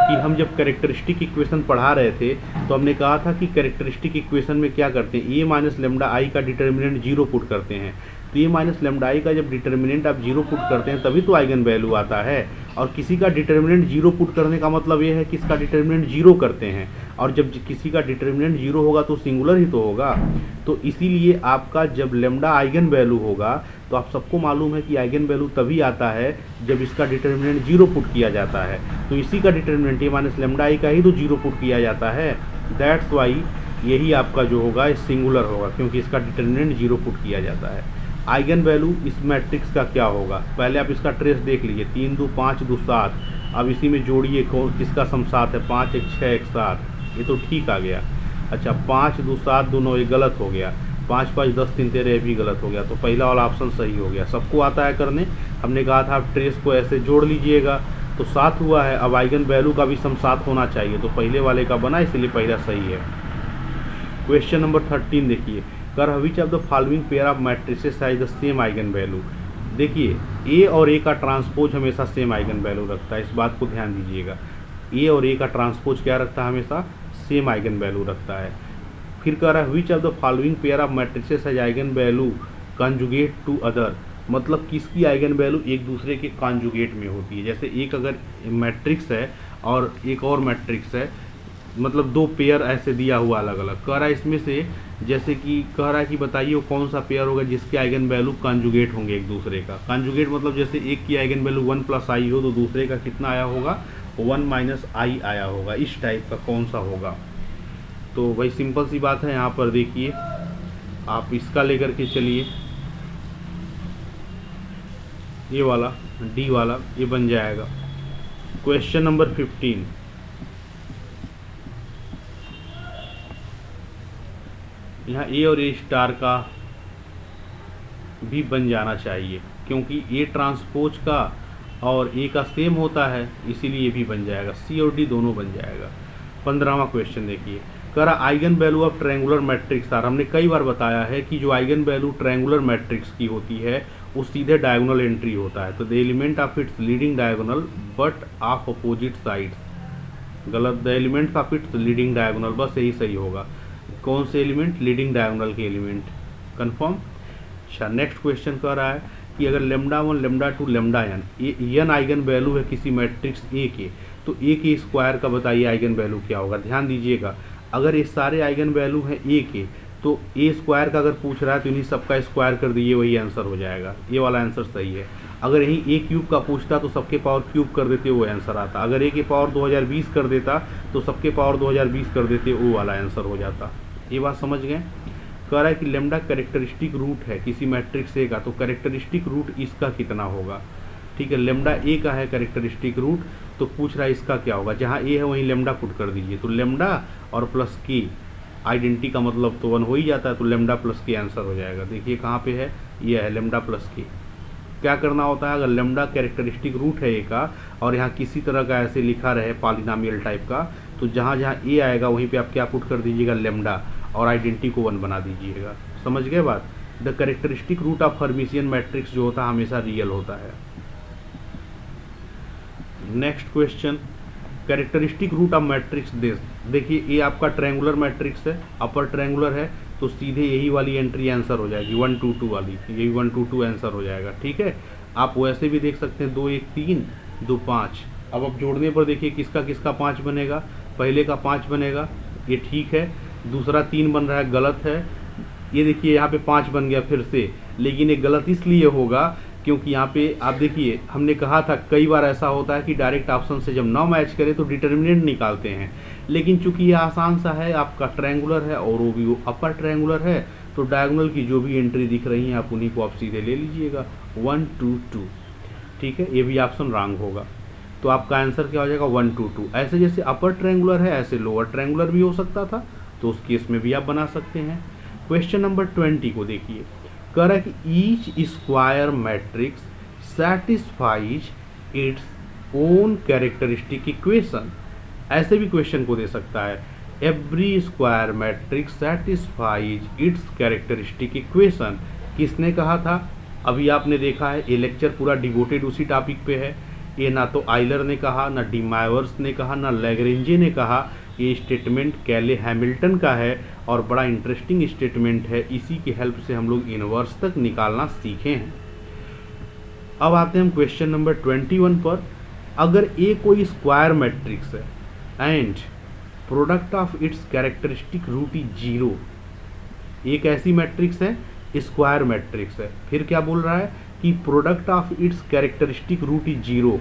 कि हम जब कैरेक्टरिस्टिक इक्वेशन पढ़ा रहे थे तो हमने कहा था कि कैरेक्टरिस्टिक इक्वेशन में क्या करते हैं, ए माइनस लेमडा आई का डिटर्मिनेंट 0 पुट करते हैं। तो ए माइनस लेमडा आई का जब डिटर्मिनेंट आप 0 पुट करते हैं तभी तो आइगन वैल्यू आता है, और किसी का डिटर्मिनेंट 0 पुट करने का मतलब ये है कि इसका डिटर्मिनेंट 0 करते हैं, और जब किसी का डिटर्मिनेंट 0 होगा तो सिंगुलर ही तो होगा। तो इसीलिए आपका जब लेमडा आइगन वैल्यू होगा तो आप सबको मालूम है कि आइगन वैल्यू तभी आता है जब इसका डिटर्मिनेंट 0 पुट किया जाता है। तो इसी का determinant A minus lambda I का ही तो 0 पुट किया जाता है, दैट्स वाई यही आपका जो होगा सिंगुलर होगा, क्योंकि इसका डिटर्मिनेंट 0 पुट किया जाता है। आइगन वैल्यू इस मैट्रिक्स का क्या होगा, पहले आप इसका ट्रेस देख लीजिए, 3 2 5 2 7। अब इसी में जोड़िए कौन किसका सम 7 है, 5 1 6 1 7, ये तो ठीक आ गया। अच्छा 5 2 7 2 9 ये गलत हो गया, 5 5 10 3 13 ये भी गलत हो गया, तो पहला वाला ऑप्शन सही हो गया। सबको आता है करने, हमने कहा था आप ट्रेस को ऐसे जोड़ लीजिएगा तो 7 हुआ है। अब आइगन वैल्यू का भी सम 7 होना चाहिए, तो पहले वाले का बना इसलिए पहला सही है। क्वेश्चन नंबर 13 देखिए, कर विच of the following pair of matrices has the same eigen value. देखिए ए और ए का ट्रांसपोज हमेशा सेम आइगन वैल्यू रखता है, इस बात को ध्यान दीजिएगा। ए और ए का ट्रांसपोज क्या रखता है, हमेशा सेम आइगन वैल्यू रखता है। फिर कह रहा है which of the following pair of matrices has eigen value conjugate to other, मतलब किसकी आइगन वैल्यू एक दूसरे के कॉन्जुगेट में होती है। जैसे एक अगर मैट्रिक्स है और एक और मैट्रिक्स है, मतलब दो पेयर ऐसे दिया हुआ अलग अलग, कह रहा है इसमें से जैसे कि कह रहा है कि बताइए वो कौन सा पेयर होगा जिसके आइगन वैल्यू कॉन्जुगेट होंगे एक दूसरे का। कॉन्जुगेट मतलब जैसे एक की आइगन वैल्यू 1 प्लस आई हो तो दूसरे का कितना आया होगा, 1 माइनस आई आया होगा। इस टाइप का कौन सा होगा, तो भाई सिंपल सी बात है, यहाँ पर देखिए आप इसका लेकर के चलिए, ये वाला डी वाला ये बन जाएगा। क्वेश्चन नंबर 15, यहाँ ए और ए स्टार का भी बन जाना चाहिए, क्योंकि ए ट्रांसपोज का और ए का सेम होता है, इसीलिए ये भी बन जाएगा। सी और डी दोनों बन जाएगा। 15वां क्वेश्चन देखिए, कह रहा eigen value of triangular matrix are. हमने कई बार बताया है कि जो आइगन वैल्यू ट्रायंगुलर मैट्रिक्स की होती है वो सीधे डायगोनल एंट्री होता है। तो the element of its leading diagonal but of opposite sides, गलत, the elements of its leading diagonal, बस यही सही होगा। कौन से एलिमेंट, लीडिंग डायगोनल के एलिमेंट, कंफर्म। अच्छा नेक्स्ट क्वेश्चन कह रहा है कि अगर lambda 1 lambda 2 lambda N, N eigen value है किसी मैट्रिक्स ए के, तो ए के स्क्वायर का बताइए आइगन वैल्यू क्या होगा। ध्यान दीजिएगा, अगर ये सारे आइगन वैल्यू हैं ए के तो ए स्क्वायर का अगर पूछ रहा है तो इन्हीं सबका स्क्वायर कर दीजिए, वही आंसर हो जाएगा। ये वाला आंसर सही है। अगर यहीं ए क्यूब का पूछता तो सबके पावर क्यूब कर देते, वो आंसर आता। अगर ए के पावर 2020 कर देता तो सबके पावर 2020 कर देते, वो वाला आंसर हो जाता। ये बात समझ गए। कह रहा है कि लेमडा कैरेक्टरिस्टिक रूट है किसी मैट्रिक्स ए का, तो कैरेक्टरिस्टिक रूट इसका कितना होगा। ठीक है, लेमडा ए का है कैरेक्टरिस्टिक रूट, तो पूछ रहा है इसका क्या होगा। जहाँ ए है वहीं लेमडा पुट कर दीजिए, तो लेमडा और प्लस के, आइडेंटिटी का मतलब तो 1 हो ही जाता है, तो लेमडा प्लस के आंसर हो जाएगा। देखिए कहाँ पे है, ये है लेमडा प्लस के। क्या करना होता है, अगर लेमडा कैरेक्टरिस्टिक रूट है ए का और यहाँ किसी तरह का ऐसे लिखा रहे पॉलिनोमियल टाइप का, तो जहाँ जहाँ ए आएगा वहीं पे आप क्या पुट कर दीजिएगा, लेमडा, और आइडेंटिटी को 1 बना दीजिएगा। समझ गए बात। The characteristic root of hermitian matrix जो होता है हमेशा रियल होता है। Next question, characteristic root of matrix this. देखिए ये आपका ट्रायंगुलर मैट्रिक्स है, अपर ट्रायंगुलर है, तो सीधे यही वाली एंट्री आंसर हो जाएगी 122 वाली, यही 122 आंसर हो जाएगा। ठीक है, आप वैसे भी देख सकते हैं 2 1 3 2 5। अब आप जोड़ने पर देखिए किसका किसका 5 बनेगा, पहले का 5 बनेगा, ये ठीक है। दूसरा 3 बन रहा है, गलत है। ये देखिए यहाँ पे 5 बन गया फिर से, लेकिन ये गलत इसलिए होगा क्योंकि यहाँ पे आप देखिए हमने कहा था कई बार ऐसा होता है कि डायरेक्ट ऑप्शन से जब ना मैच करे तो डिटर्मिनेंट निकालते हैं, लेकिन चूंकि ये आसान सा है, आपका ट्रायंगुलर है और वो भी वो अपर ट्रायंगुलर है, तो डायगोनल की जो भी एंट्री दिख रही है आप उन्हीं को आप सीधे ले लीजिएगा 122। ठीक है, ये भी ऑप्शन रॉन्ग होगा, तो आपका आंसर क्या हो जाएगा 122। ऐसे जैसे अपर ट्रायंगुलर है ऐसे लोअर ट्रायंगुलर भी हो सकता था, तो उस केस में भी आप बना सकते हैं। क्वेश्चन नंबर 20 को देखिए, कह रहा है कि each square matrix satisfies its own characteristic equation. ऐसे भी क्वेश्चन को दे सकता है, every square matrix satisfies it's characteristic equation. किसने कहा था? अभी आपने देखा है, ये लेक्चर पूरा डिवोटेड उसी टॉपिक पे है। ये ना तो आइलर ने कहा, ना डी मायवर्स ने कहा, ना लैग्रेंजे ने कहा, ये स्टेटमेंट कैले हैमिल्टन का है और बड़ा इंटरेस्टिंग स्टेटमेंट है। इसी की हेल्प से हम लोग इनवर्स तक निकालना सीखे हैं। अब आते हैं हम क्वेश्चन नंबर 21 पर। अगर ए कोई स्क्वायर मैट्रिक्स है and product of its characteristic root is 0, एक ऐसी मैट्रिक्स है, स्क्वायर मैट्रिक्स है, फिर क्या बोल रहा है कि product of its characteristic root is 0।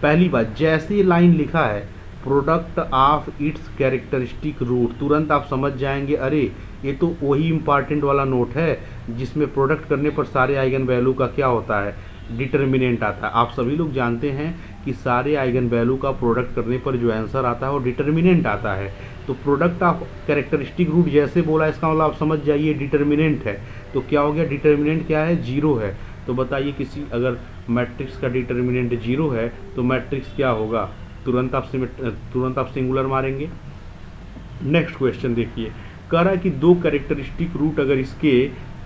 पहली बात, जैसे लाइन लिखा है product of its characteristic root, तुरंत आप समझ जाएंगे अरे ये तो वही इंपॉर्टेंट वाला नोट है जिसमें प्रोडक्ट करने पर सारे आइगन वैल्यू का क्या होता है, डिटर्मिनेंट आता है। आप सभी लोग जानते हैं कि सारे आइगन वैल्यू का प्रोडक्ट करने पर जो आंसर आता है वो डिटर्मिनेंट आता है। तो प्रोडक्ट ऑफ कैरेक्टरिस्टिक रूट जैसे बोला, इसका मतलब आप समझ जाइए डिटर्मिनेंट है। तो क्या हो गया, डिटर्मिनेंट क्या है, 0 है। तो बताइए किसी अगर मैट्रिक्स का डिटर्मिनेंट 0 है तो मैट्रिक्स क्या होगा, तुरंत आप सिंगुलर मारेंगे। नेक्स्ट क्वेश्चन देखिए, कह रहा है कि दो कैरेक्टरिस्टिक रूट अगर इसके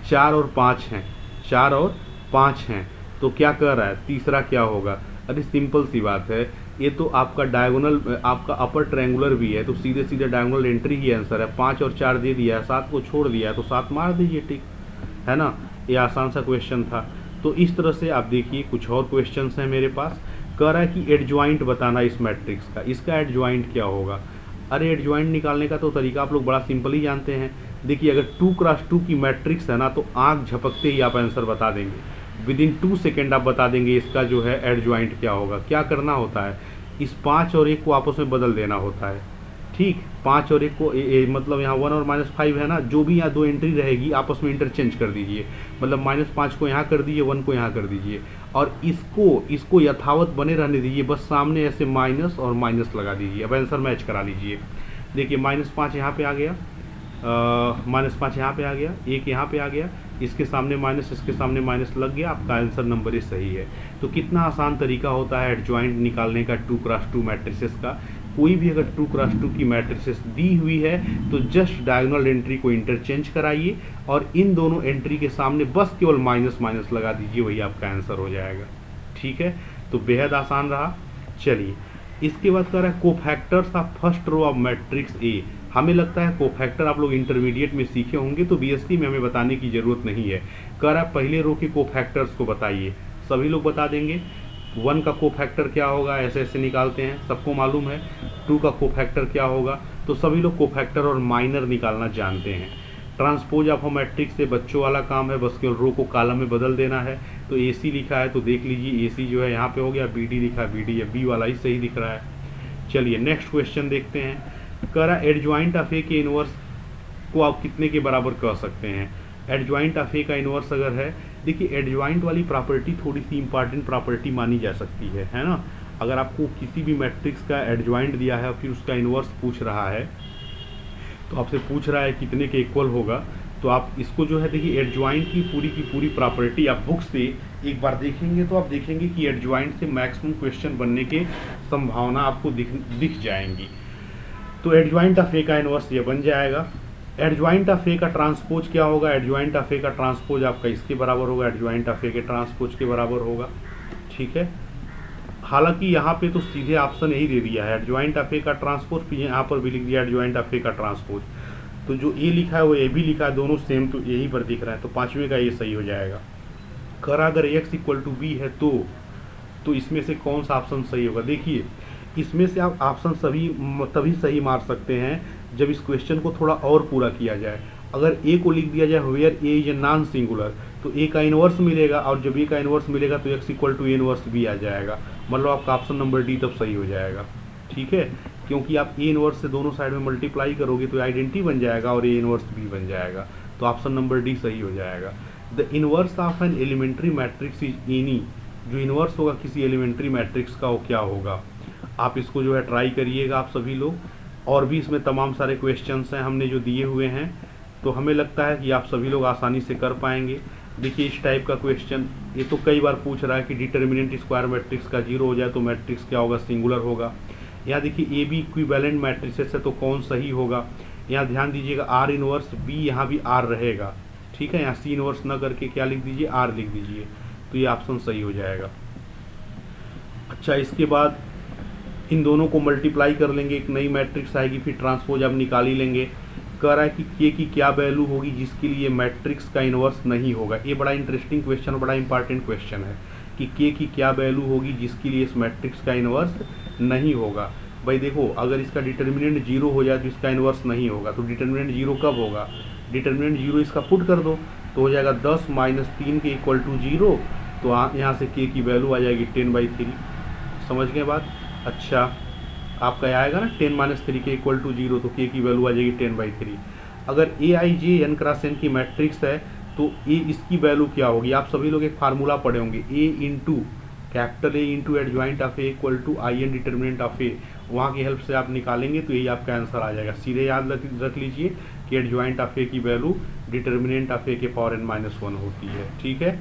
4 और 5 हैं, 4 और 5 हैं, तो क्या कह रहा है, तीसरा क्या होगा? अरे सिंपल सी बात है, ये तो आपका डायगोनल, आपका अपर ट्रायंगुलर भी है, तो सीधे सीधे डायगोनल एंट्री ही आंसर है। 5 और 4 दे दिया है, 7 को छोड़ दिया है, तो 7 मार दीजिए, ठीक है ना। ये आसान सा क्वेश्चन था। तो इस तरह से आप देखिए कुछ और क्वेश्चंस हैं मेरे पास। कह रहा है कि एडजॉइंट बताना इस मैट्रिक्स का, इसका एडजॉइंट क्या होगा? अरे एडजॉइंट निकालने का तो तरीका आप लोग बड़ा सिंपल ही जानते हैं। देखिए अगर 2x2 की मैट्रिक्स है ना, तो आंख झपकते ही आप आंसर बता देंगे, विदिन 2 सेकेंड आप बता देंगे इसका जो है एडजॉइंट क्या होगा। क्या करना होता है, इस 5 और 1 को आपस में बदल देना होता है, ठीक। 5 और 1 को मतलब यहाँ 1 और -5 है ना, जो भी यहाँ 2 एंट्री रहेगी आपस में इंटरचेंज कर दीजिए, मतलब -5 को यहाँ कर दीजिए, 1 को यहाँ कर दीजिए, और इसको यथावत बने रहने दीजिए, बस सामने ऐसे माइनस और माइनस लगा दीजिए। अब आंसर मैच करा लीजिए। देखिए -5 यहाँ पे आ गया, -5 यहाँ पे आ गया, 1 यहाँ पे आ गया, इसके सामने माइनस, इसके सामने माइनस लग गया, आपका आंसर नंबर ही सही है। तो कितना आसान तरीका होता है एडजॉइंट निकालने का 2x2 मैट्रिसेस का। कोई भी अगर 2x2 की मैट्रिसेस दी हुई है तो जस्ट डायगोनल एंट्री को इंटरचेंज कराइए और इन दोनों एंट्री के सामने बस केवल माइनस माइनस लगा दीजिए, वही आपका आंसर हो जाएगा, ठीक है। तो बेहद आसान रहा। चलिए इसके बाद कह रहा है cofactors of first row of matrix A. हमें लगता है कोफैक्टर आप लोग इंटरमीडिएट में सीखे होंगे, तो बीएससी में हमें बताने की जरूरत नहीं है। कह रहा है पहले रो के कोफैक्टर्स को बताइए, सभी लोग बता देंगे। 1 का कोफैक्टर क्या होगा, ऐसे ऐसे निकालते हैं, सबको मालूम है। 2 का कोफैक्टर क्या होगा, तो सभी लोग कोफैक्टर और माइनर निकालना जानते हैं। ट्रांसपोज ऑफ अ मैट्रिक्स से बच्चों वाला काम है, बस केवल रो को कॉलम में बदल देना है। तो एसी लिखा है तो देख लीजिए एसी जो है यहाँ पे हो गया, बीडी लिखा है बीडी, या बी वाला ही सही दिख रहा है। चलिए नेक्स्ट क्वेश्चन देखते हैं। कह रहा है एडजॉइंट ऑफ ए के इनवर्स को आप कितने के बराबर कह सकते हैं? एडजॉइंट ऑफ ए का इनवर्स अगर है, देखिए एडजॉइंट वाली प्रॉपर्टी थोड़ी सी इंपॉर्टेंट प्रॉपर्टी मानी जा सकती है ना। अगर आपको किसी भी मैट्रिक्स का एडजॉइंट दिया है और फिर उसका इनवर्स पूछ रहा है, तो आपसे पूछ रहा है कितने के इक्वल होगा, तो आप इसको जो है देखिए एडजॉइंट की पूरी प्रॉपर्टी आप बुक से एक बार देखेंगे तो आप देखेंगे कि एडजॉइंट से मैक्सिमम क्वेश्चन बनने के संभावना आपको दिख जाएंगी। तो एडजॉइंट ऑफ ए का इनवर्स ये बन जाएगा। एडजॉइंट ऑफ ए का ट्रांसपोज क्या होगा? एडजॉइंट ऑफ ए का ट्रांसपोज आपका इसके बराबर होगा, एडजॉइंट ऑफ ए के ट्रांसपोज के बराबर होगा, ठीक है। हालांकि यहाँ पे तो सीधे ऑप्शन यही दे दिया है एडजॉइंट ऑफ ए का ट्रांसपोज, फिर यहाँ पर भी लिख दिया एडजॉइंट ऑफ ए का ट्रांसपोज। तो जो ए लिखा है वो ए भी लिखा है, दोनों सेम तो यहीं पर दिख रहा है, तो पाँचवें का ये सही हो जाएगा। कह रहा अगर x इक्वल टू बी है तो इसमें से कौन सा ऑप्शन सही होगा। देखिए इसमें से आप ऑप्शन तभी सही मार सकते हैं जब इस क्वेश्चन को थोड़ा और पूरा किया जाए। अगर ए को लिख दिया जाए where A is a non singular, तो ए का इन्वर्स मिलेगा, और जब ए का इन्वर्स मिलेगा तो x equal to A inverse B आ जाएगा। मतलब आपका ऑप्शन नंबर डी तब सही हो जाएगा। ठीक है, क्योंकि आप ए इन्वर्स से दोनों साइड में मल्टीप्लाई करोगे तो आइडेंटिटी बन जाएगा और ए इन्वर्स बी बन जाएगा, तो ऑप्शन नंबर डी सही हो जाएगा। The inverse of an elementary matrix is any, जो इन्वर्स होगा किसी एलिमेंट्री मैट्रिक्स का वो क्या होगा। आप इसको जो है ट्राई करिएगा आप सभी लोग, और भी इसमें तमाम सारे क्वेश्चंस हैं हमने जो दिए हुए हैं, तो हमें लगता है कि आप सभी लोग आसानी से कर पाएंगे। देखिए इस टाइप का क्वेश्चन ये तो कई बार पूछ रहा है कि डिटर्मिनेंट स्क्वायर मैट्रिक्स का 0 हो जाए तो मैट्रिक्स क्या होगा, सिंगुलर होगा। यहाँ देखिए ए बी इक्विवेलेंट मैट्रिसेस है तो कौन सही होगा। यहाँ ध्यान दीजिएगा आर इनवर्स बी, यहाँ भी आर रहेगा। ठीक है, यहाँ सी इनवर्स न करके क्या लिख दीजिए, आर लिख दीजिए, तो ये ऑप्शन सही हो जाएगा। अच्छा, इसके बाद इन दोनों को मल्टीप्लाई कर लेंगे, एक नई मैट्रिक्स आएगी, फिर ट्रांसपोज आप निकाल ही लेंगे। कह रहा है कि के की क्या वैल्यू होगी जिसके लिए मैट्रिक्स का इन्वर्स नहीं होगा। ये बड़ा इंटरेस्टिंग क्वेश्चन और बड़ा इंपॉर्टेंट क्वेश्चन है कि के की क्या वैल्यू होगी जिसके लिए इस मैट्रिक्स का इन्वर्स नहीं होगा। भाई देखो, अगर इसका डिटर्मिनेंट 0 हो जाए तो इसका इन्वर्स नहीं होगा, तो डिटर्मिनेंट 0 कब होगा, डिटर्मिनेंट 0 इसका पुट कर दो तो हो जाएगा 10 माइनस 3 के इक्वल टू 0, तो यहाँ से के की वैल्यू आ जाएगी 10/3। समझ गए बात। अच्छा, आपका आएगा ना 10 माइनस 3 के इक्वल टू 0, तो के की वैल्यू आ जाएगी 10/3। अगर ए आई जे एन क्रॉस एन की मैट्रिक्स है तो ए इसकी वैल्यू क्या होगी। आप सभी लोग एक फार्मूला पढ़े होंगे, A into capital A into adjoint of A equal to I N determinant of A. वहाँ की हेल्प से आप निकालेंगे तो यही आपका आंसर आ जाएगा। सीधे याद रख लीजिए कि एडजॉइंट ऑफ ए की वैल्यू डिटर्मिनेंट ऑफ ए के पावर n-1 होती है। ठीक है,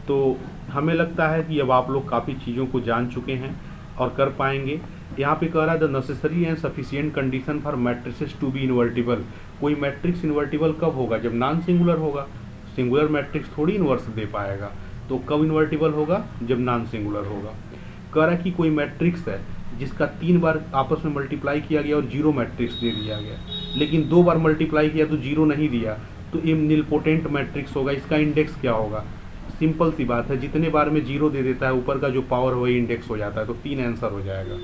तो हमें लगता है कि अब आप लोग काफ़ी चीज़ों को जान चुके हैं और कर पाएंगे। यहाँ पे कह रहा है the necessary and sufficient condition for matrices to be invertible. कोई मैट्रिक्स इन्वर्टिबल कब होगा, जब नॉन सिंगुलर होगा। सिंगुलर मैट्रिक्स थोड़ी इन्वर्स दे पाएगा, तो कब इन्वर्टिबल होगा, जब नॉन सिंगुलर होगा। कह रहा है कि कोई मैट्रिक्स है जिसका 3 बार आपस में मल्टीप्लाई किया गया और 0 मैट्रिक्स दे दिया गया, लेकिन 2 बार मल्टीप्लाई किया तो 0 नहीं दिया, तो ये निलपोटेंट मैट्रिक्स होगा। इसका इंडेक्स क्या होगा, सिंपल सी बात है, जितने बार में 0 दे देता है ऊपर का जो पावर वही इंडेक्स हो जाता है, तो 3 आंसर हो जाएगा।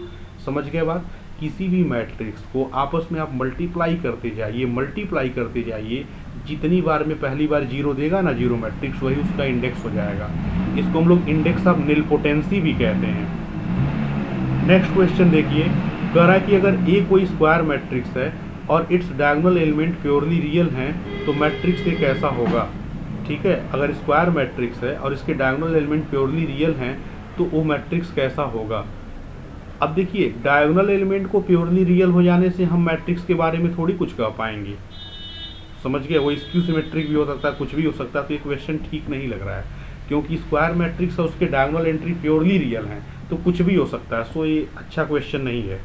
समझ गए बात। किसी भी मैट्रिक्स को आपस में आप मल्टीप्लाई करते जाइए, जितनी बार में पहली बार 0 देगा ना 0 मैट्रिक्स, वही उसका इंडेक्स हो जाएगा। इसको हम लोग इंडेक्स ऑफ निलपोटेंसी भी कहते हैं। नेक्स्ट क्वेश्चन देखिए, कह रहा है कि अगर ए कोई स्क्वायर मैट्रिक्स है और its diagonal element purely real हैं तो मैट्रिक्स ए कैसा होगा। ठीक है, अगर स्क्वायर मैट्रिक्स है और इसके डायगोनल एलिमेंट प्योरली रियल हैं तो वो मैट्रिक्स कैसा होगा। अब देखिए, डायगोनल एलिमेंट को प्योरली रियल हो जाने से हम मैट्रिक्स के बारे में थोड़ी कुछ कह पाएंगे। समझ गए, वो स्क्यू सिमेट्रिक भी हो सकता है, कुछ भी हो सकता है, तो ये क्वेश्चन ठीक नहीं लग रहा है, क्योंकि स्क्वायर मैट्रिक्स और उसके डायगोनल एंट्री प्योरली रियल हैं, तो कुछ भी हो सकता है। सो ये अच्छा क्वेश्चन नहीं है।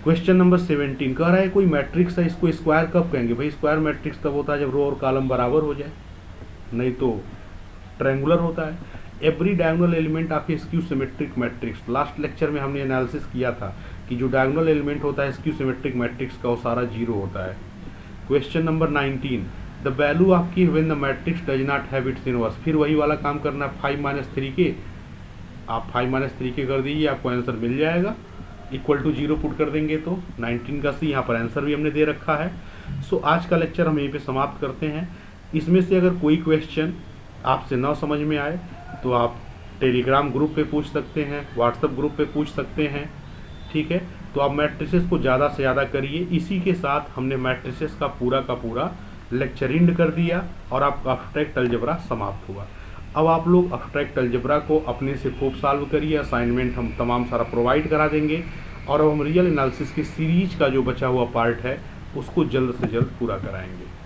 क्वेश्चन नंबर 17 कह रहा है कोई मैट्रिक्स है, इसको स्क्वायर कब कहेंगे। भाई स्क्वायर मैट्रिक्स तब होता है जब रो और कॉलम बराबर हो जाए, नहीं तो ट्रायंगुलर होता है। Every diagonal element of A skew symmetric matrix, last lecture में हमने एनालिसिस किया था कि जो डायगोनल एलिमेंट होता है स्क्यू सिमेट्रिक मैट्रिक्स का वो सारा 0 होता है। Question number 19 the value of K when the matrix does not have its inverse. फिर वही वाला काम करना, 5 - 3 के, आप 5 - 3 के कर दीजिए, आपको आंसर मिल जाएगा। इक्वल टू 0 पुट कर देंगे तो 19 का सी, यहाँ पर आंसर भी हमने दे रखा है। सो आज का लेक्चर हम यहीं पे समाप्त करते हैं। इसमें से अगर कोई क्वेश्चन आपसे ना समझ में आए तो आप टेलीग्राम ग्रुप पे पूछ सकते हैं, व्हाट्सएप ग्रुप पे पूछ सकते हैं। ठीक है, तो आप मैट्रिसेस को ज़्यादा से ज़्यादा करिए। इसी के साथ हमने मैट्रिसेस का पूरा लेक्चर एंड कर दिया और आपका अब्स्ट्रैक्ट अलजेब्रा समाप्त हुआ। अब आप लोग अब्स्ट्रैक्ट अलजेब्रा को अपने से खूब सॉल्व करिए, असाइनमेंट हम तमाम सारा प्रोवाइड करा देंगे, और अब हम रियल एनालिसिस की सीरीज का जो बचा हुआ पार्ट है उसको जल्द से जल्द पूरा कराएंगे।